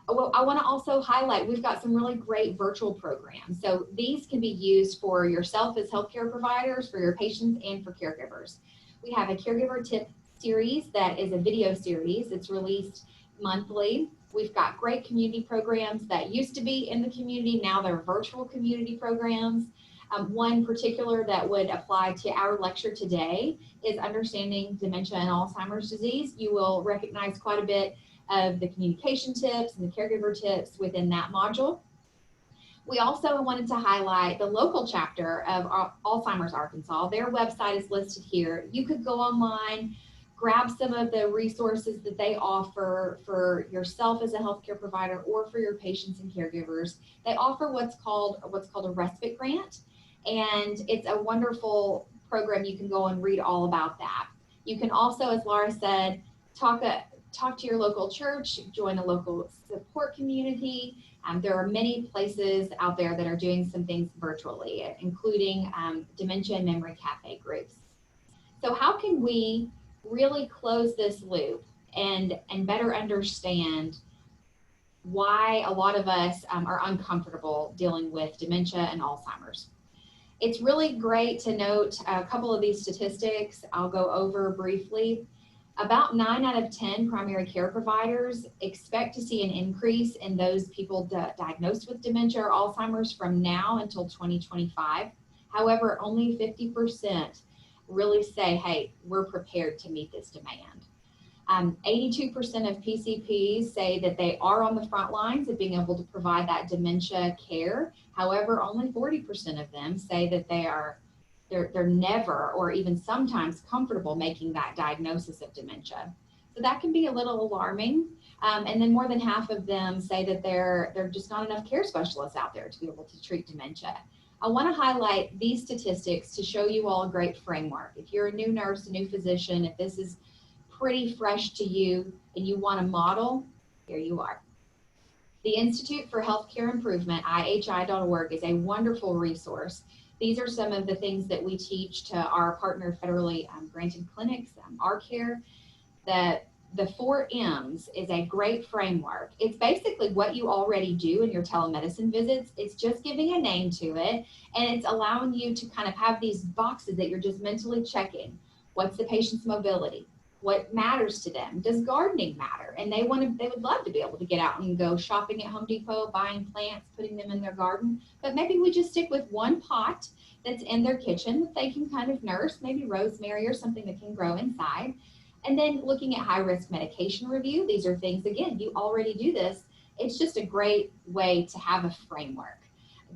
I want to also highlight, we've got some really great virtual programs. So these can be used for yourself as healthcare providers, for your patients, and for caregivers. We have a caregiver tip series that is a video series. It's released monthly. We've got great community programs that used to be in the community. Now they're virtual community programs. One particular that would apply to our lecture today is Understanding Dementia and Alzheimer's Disease. You will recognize quite a bit of the communication tips and the caregiver tips within that module. We also wanted to highlight the local chapter of Alzheimer's Arkansas. Their website is listed here. You could go online, grab some of the resources that they offer for yourself as a healthcare provider or for your patients and caregivers. They offer what's called a respite grant, and it's a wonderful program. You can go and read all about that. You can also, as Laura said, talk to your local church, join a local support community. There are many places out there that are doing some things virtually, including dementia and memory cafe groups. So how can we really close this loop and better understand why a lot of us are uncomfortable dealing with dementia and Alzheimer's. It's really great to note a couple of these statistics I'll go over briefly. About 9 out of 10 primary care providers expect to see an increase in those people diagnosed with dementia or Alzheimer's from now until 2025. However, only 50% really say, hey, we're prepared to meet this demand. 82% of PCPs say that they are on the front lines of being able to provide that dementia care. However, only 40% of them say that they're never or even sometimes comfortable making that diagnosis of dementia. So that can be a little alarming. And then more than half of them say that there are just not enough care specialists out there to be able to treat dementia. I want to highlight these statistics to show you all a great framework. If you're a new nurse, a new physician, if this is pretty fresh to you and you want to model, here you are. The Institute for Healthcare Improvement, IHI.org, is a wonderful resource. These are some of the things that we teach to our partner federally granted clinics, our care. The 4 M's is a great framework. It's basically what you already do in your telemedicine visits. It's just giving a name to it, and it's allowing you to kind of have these boxes that you're just mentally checking. What's the patient's mobility? What matters to them? Does gardening matter? And they would love to be able to get out and go shopping at Home Depot, buying plants, putting them in their garden. But maybe we just stick with one pot that's in their kitchen that they can kind of nurse, maybe rosemary or something that can grow inside. And then looking at high-risk medication review. These are things, again, you already do this. It's just a great way to have a framework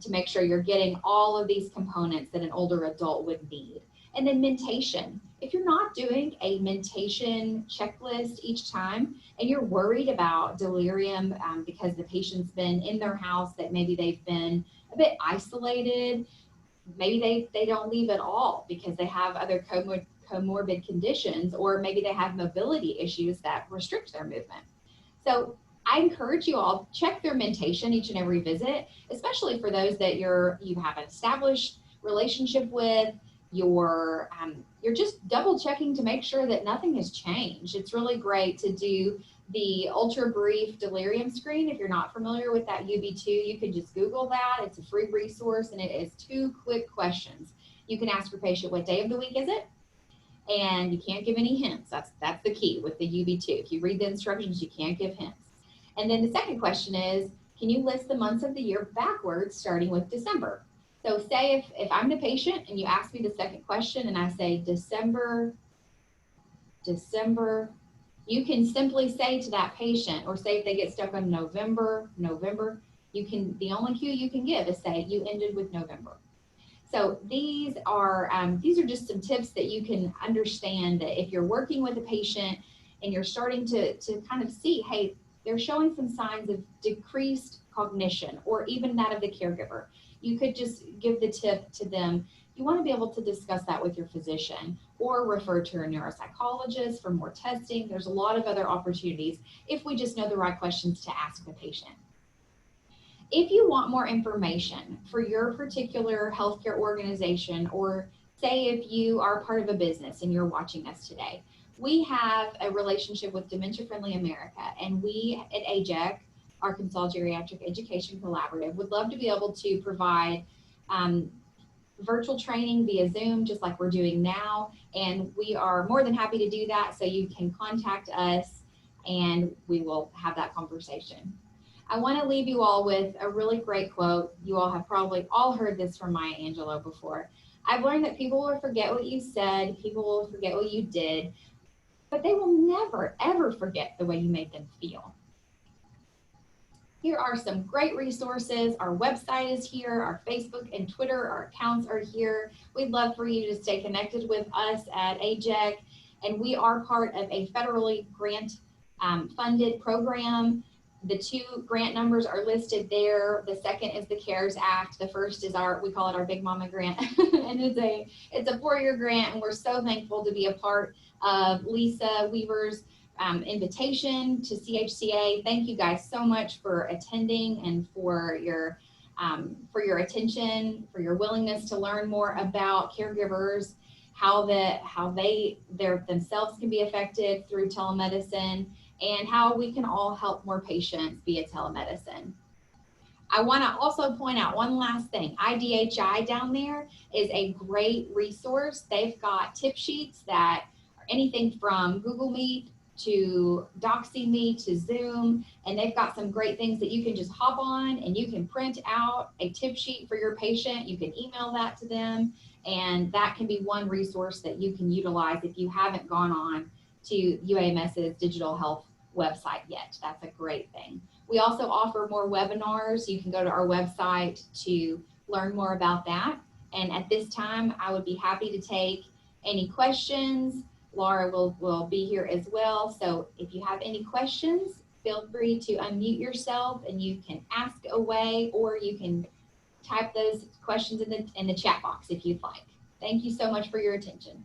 to make sure you're getting all of these components that an older adult would need. And then mentation. If you're not doing a mentation checklist each time and you're worried about delirium because the patient's been in their house, that maybe they've been a bit isolated, maybe they don't leave at all because they have other comorbid conditions, or maybe they have mobility issues that restrict their movement. So I encourage you all, check their mentation each and every visit, especially for those that you have an established relationship with. You're just double checking to make sure that nothing has changed. It's really great to do the ultra brief delirium screen. If you're not familiar with that UB2, you can just Google that. It's a free resource, and it is 2 quick questions. You can ask your patient, what day of the week is it? And you can't give any hints. That's the key with the UB2. If you read the instructions, you can't give hints. And then the second question is, can you list the months of the year backwards, starting with December? So say if I'm the patient and you ask me the second question and I say December, you can simply say to that patient, or say if they get stuck on November, the only cue you can give is say you ended with November. So these are just some tips that you can understand that if you're working with a patient and you're starting to kind of see, hey, they're showing some signs of decreased cognition or even that of the caregiver. You could just give the tip to them. You want to be able to discuss that with your physician or refer to a neuropsychologist for more testing. There's a lot of other opportunities if we just know the right questions to ask the patient. If you want more information for your particular healthcare organization, or say if you are part of a business and you're watching us today, we have a relationship with Dementia Friendly America, and we at AGEC, Arkansas Geriatric Education Collaborative, would love to be able to provide virtual training via Zoom, just like we're doing now. And we are more than happy to do that. So you can contact us and we will have that conversation. I want to leave you all with a really great quote. You all have probably all heard this from Maya Angelou before. I've learned that people will forget what you said, people will forget what you did, but they will never, ever forget the way you made them feel. Here are some great resources. Our website is here. Our Facebook and Twitter, our accounts are here. We'd love for you to stay connected with us at AGEC. And we are part of a federally grant funded program. The 2 grant numbers are listed there. The second is the CARES Act. The first is we call it our Big Mama grant. And it's a 4-year grant. And we're so thankful to be a part of Lisa Weaver's invitation to CHCA. Thank you guys so much for attending and for your attention, for your willingness to learn more about caregivers, how they themselves can be affected through telemedicine, and how we can all help more patients via telemedicine. I want to also point out one last thing. IDHI down there is a great resource. They've got tip sheets that are anything from Google Meet to DoxyMe to Zoom, and they've got some great things that you can just hop on and you can print out a tip sheet for your patient. You can email that to them, and that can be one resource that you can utilize if you haven't gone on to UAMS's digital health website yet. That's a great thing. We also offer more webinars. You can go to our website to learn more about that. And at this time, I would be happy to take any questions. Laura will be here as well. So if you have any questions, feel free to unmute yourself and you can ask away, or you can type those questions in the chat box if you'd like. Thank you so much for your attention.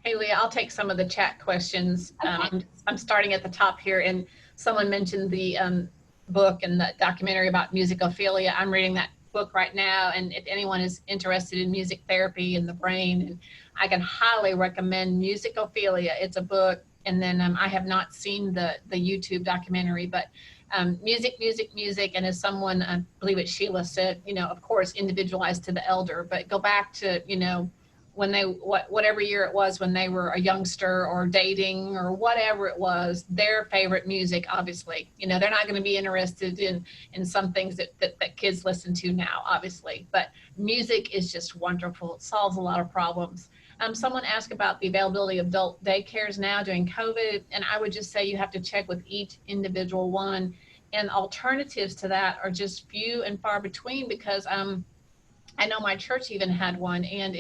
Hey, Leah, I'll take some of the chat questions. Okay. I'm starting at the top here, and someone mentioned the book and the documentary about musicophilia. I'm reading that book right now, and if anyone is interested in music therapy and the brain, and I can highly recommend Musicophilia. It's a book, and then I have not seen the YouTube documentary, but music, and as someone, I believe it Sheila said, you know, of course, individualized to the elder, but go back to, you know, when they, whatever year it was, when they were a youngster or dating or whatever it was, their favorite music, obviously, you know, they're not going to be interested in some things that kids listen to now, obviously, but music is just wonderful. It solves a lot of problems. Someone asked about the availability of adult daycares now during COVID, and I would just say you have to check with each individual one, and alternatives to that are just few and far between, because I know my church even had one, and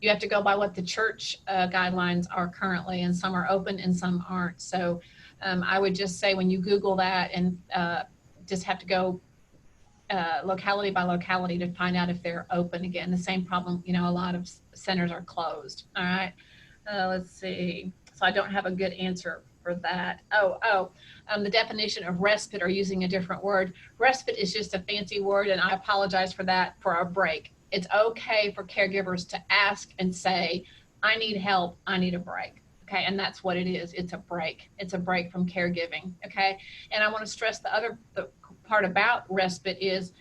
you have to go by what the church guidelines are currently, and some are open and some aren't. So I would just say when you Google that, and just have to go locality by locality to find out if they're open again. The same problem, you know, a lot of centers are closed. All right, let's see. So I don't have a good answer for that. The definition of respite, or using a different word. Respite is just a fancy word, and I apologize for that, for a break. It's okay for caregivers to ask and say, I need help, I need a break. Okay, and that's what it is. It's a break. It's a break from caregiving. Okay, and I want to stress the part about respite is,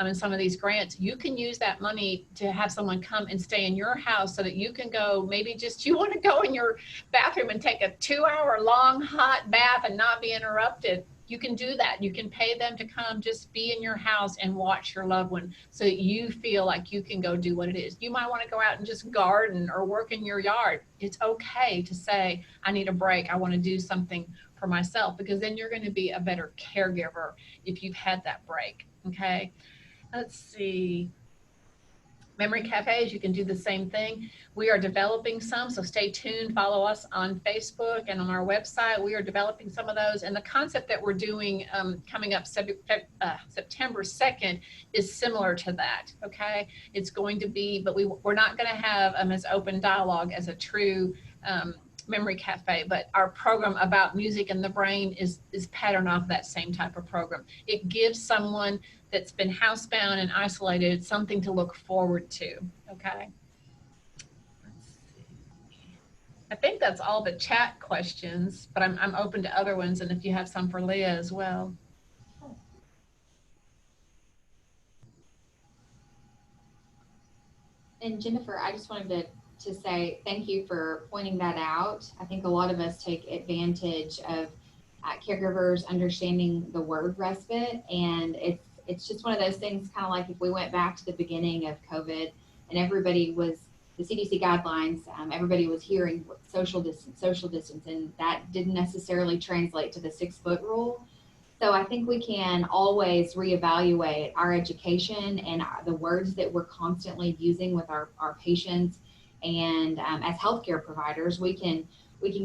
in some of these grants, you can use that money to have someone come and stay in your house so that you can go, maybe just you want to go in your bathroom and take a 2-hour long hot bath and not be interrupted. You can do that. You can pay them to come just be in your house and watch your loved one so that you feel like you can go do what it is. You might want to go out and just garden or work in your yard. It's okay to say, I need a break. I want to do something for myself, because then you're going to be a better caregiver if you've had that break. Okay. Let's see. Memory cafes, you can do the same thing. We are developing some, so stay tuned. Follow us on Facebook and on our website. We are developing some of those. And the concept that we're doing coming up September 2nd is similar to that, okay? It's going to be, but we're not going to have as open dialogue as a true memory cafe, but our program about music and the brain is patterned off that same type of program. It gives someone that's been housebound and isolated something to look forward to. Okay. Let's see. I think that's all the chat questions, but I'm open to other ones, and if you have some for Leah as well. And Jennifer, I just wanted to say thank you for pointing that out. I think a lot of us take advantage of caregivers understanding the word respite, and it's just one of those things, kind of like if we went back to the beginning of COVID and everybody was, the CDC guidelines, everybody was hearing social distance, and that didn't necessarily translate to the 6-foot rule. So I think we can always reevaluate our education and the words that we're constantly using with our patients. And as healthcare providers, we can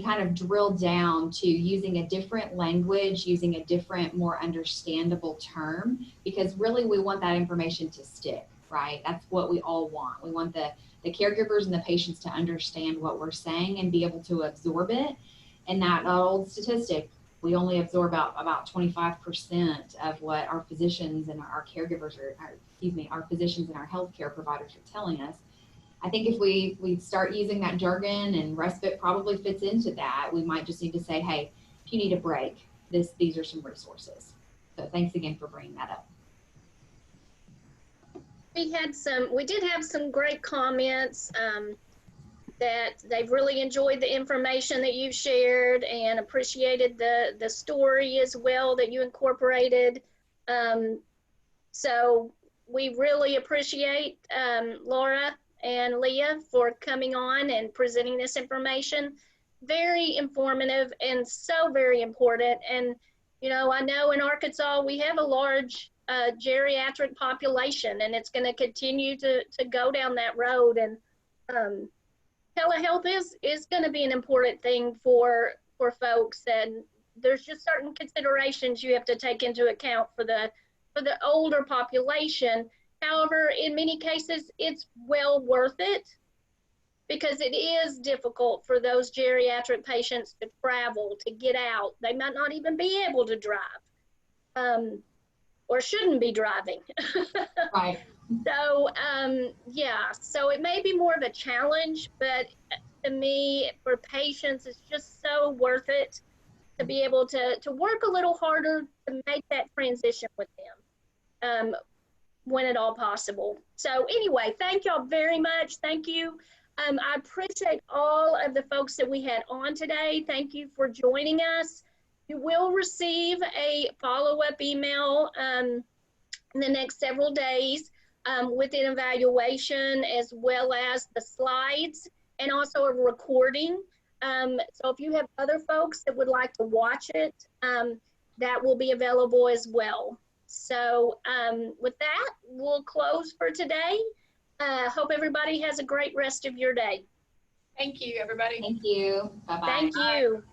kind of drill down to using a different language, using a different, more understandable term, because really we want that information to stick, right? That's what we all want. We want the caregivers and the patients to understand what we're saying and be able to absorb it. And that old statistic, we only absorb about 25% of what our physicians and our caregivers our physicians and our healthcare providers are telling us. I think if we start using that jargon, and respite probably fits into that, we might just need to say, hey, if if you need a break, these are some resources. So thanks again for bringing that up. We did have some great comments that they've really enjoyed the information that you've shared and appreciated the story as well that you incorporated. So we really appreciate Laura and Leah for coming on and presenting this information. Very informative and so very important. And, you know, I know in Arkansas we have a large geriatric population, and it's going to continue to go down that road. And telehealth is going to be an important thing for folks, and there's just certain considerations you have to take into account for the older population. However, in many cases, it's well worth it because it is difficult for those geriatric patients to travel, to get out. They might not even be able to drive. Or shouldn't be driving. Right. So, yeah, so it may be more of a challenge, but to me, for patients, it's just so worth it to be able to work a little harder to make that transition with them when at all possible. So anyway, thank y'all very much. Thank you. I appreciate all of the folks that we had on today. Thank you for joining us. You will receive a follow-up email in the next several days with an evaluation as well as the slides and also a recording. So if you have other folks that would like to watch it, that will be available as well. So with that, we'll close for today. Hope everybody has a great rest of your day. Thank you, everybody. Thank you. Bye-bye. Thank you.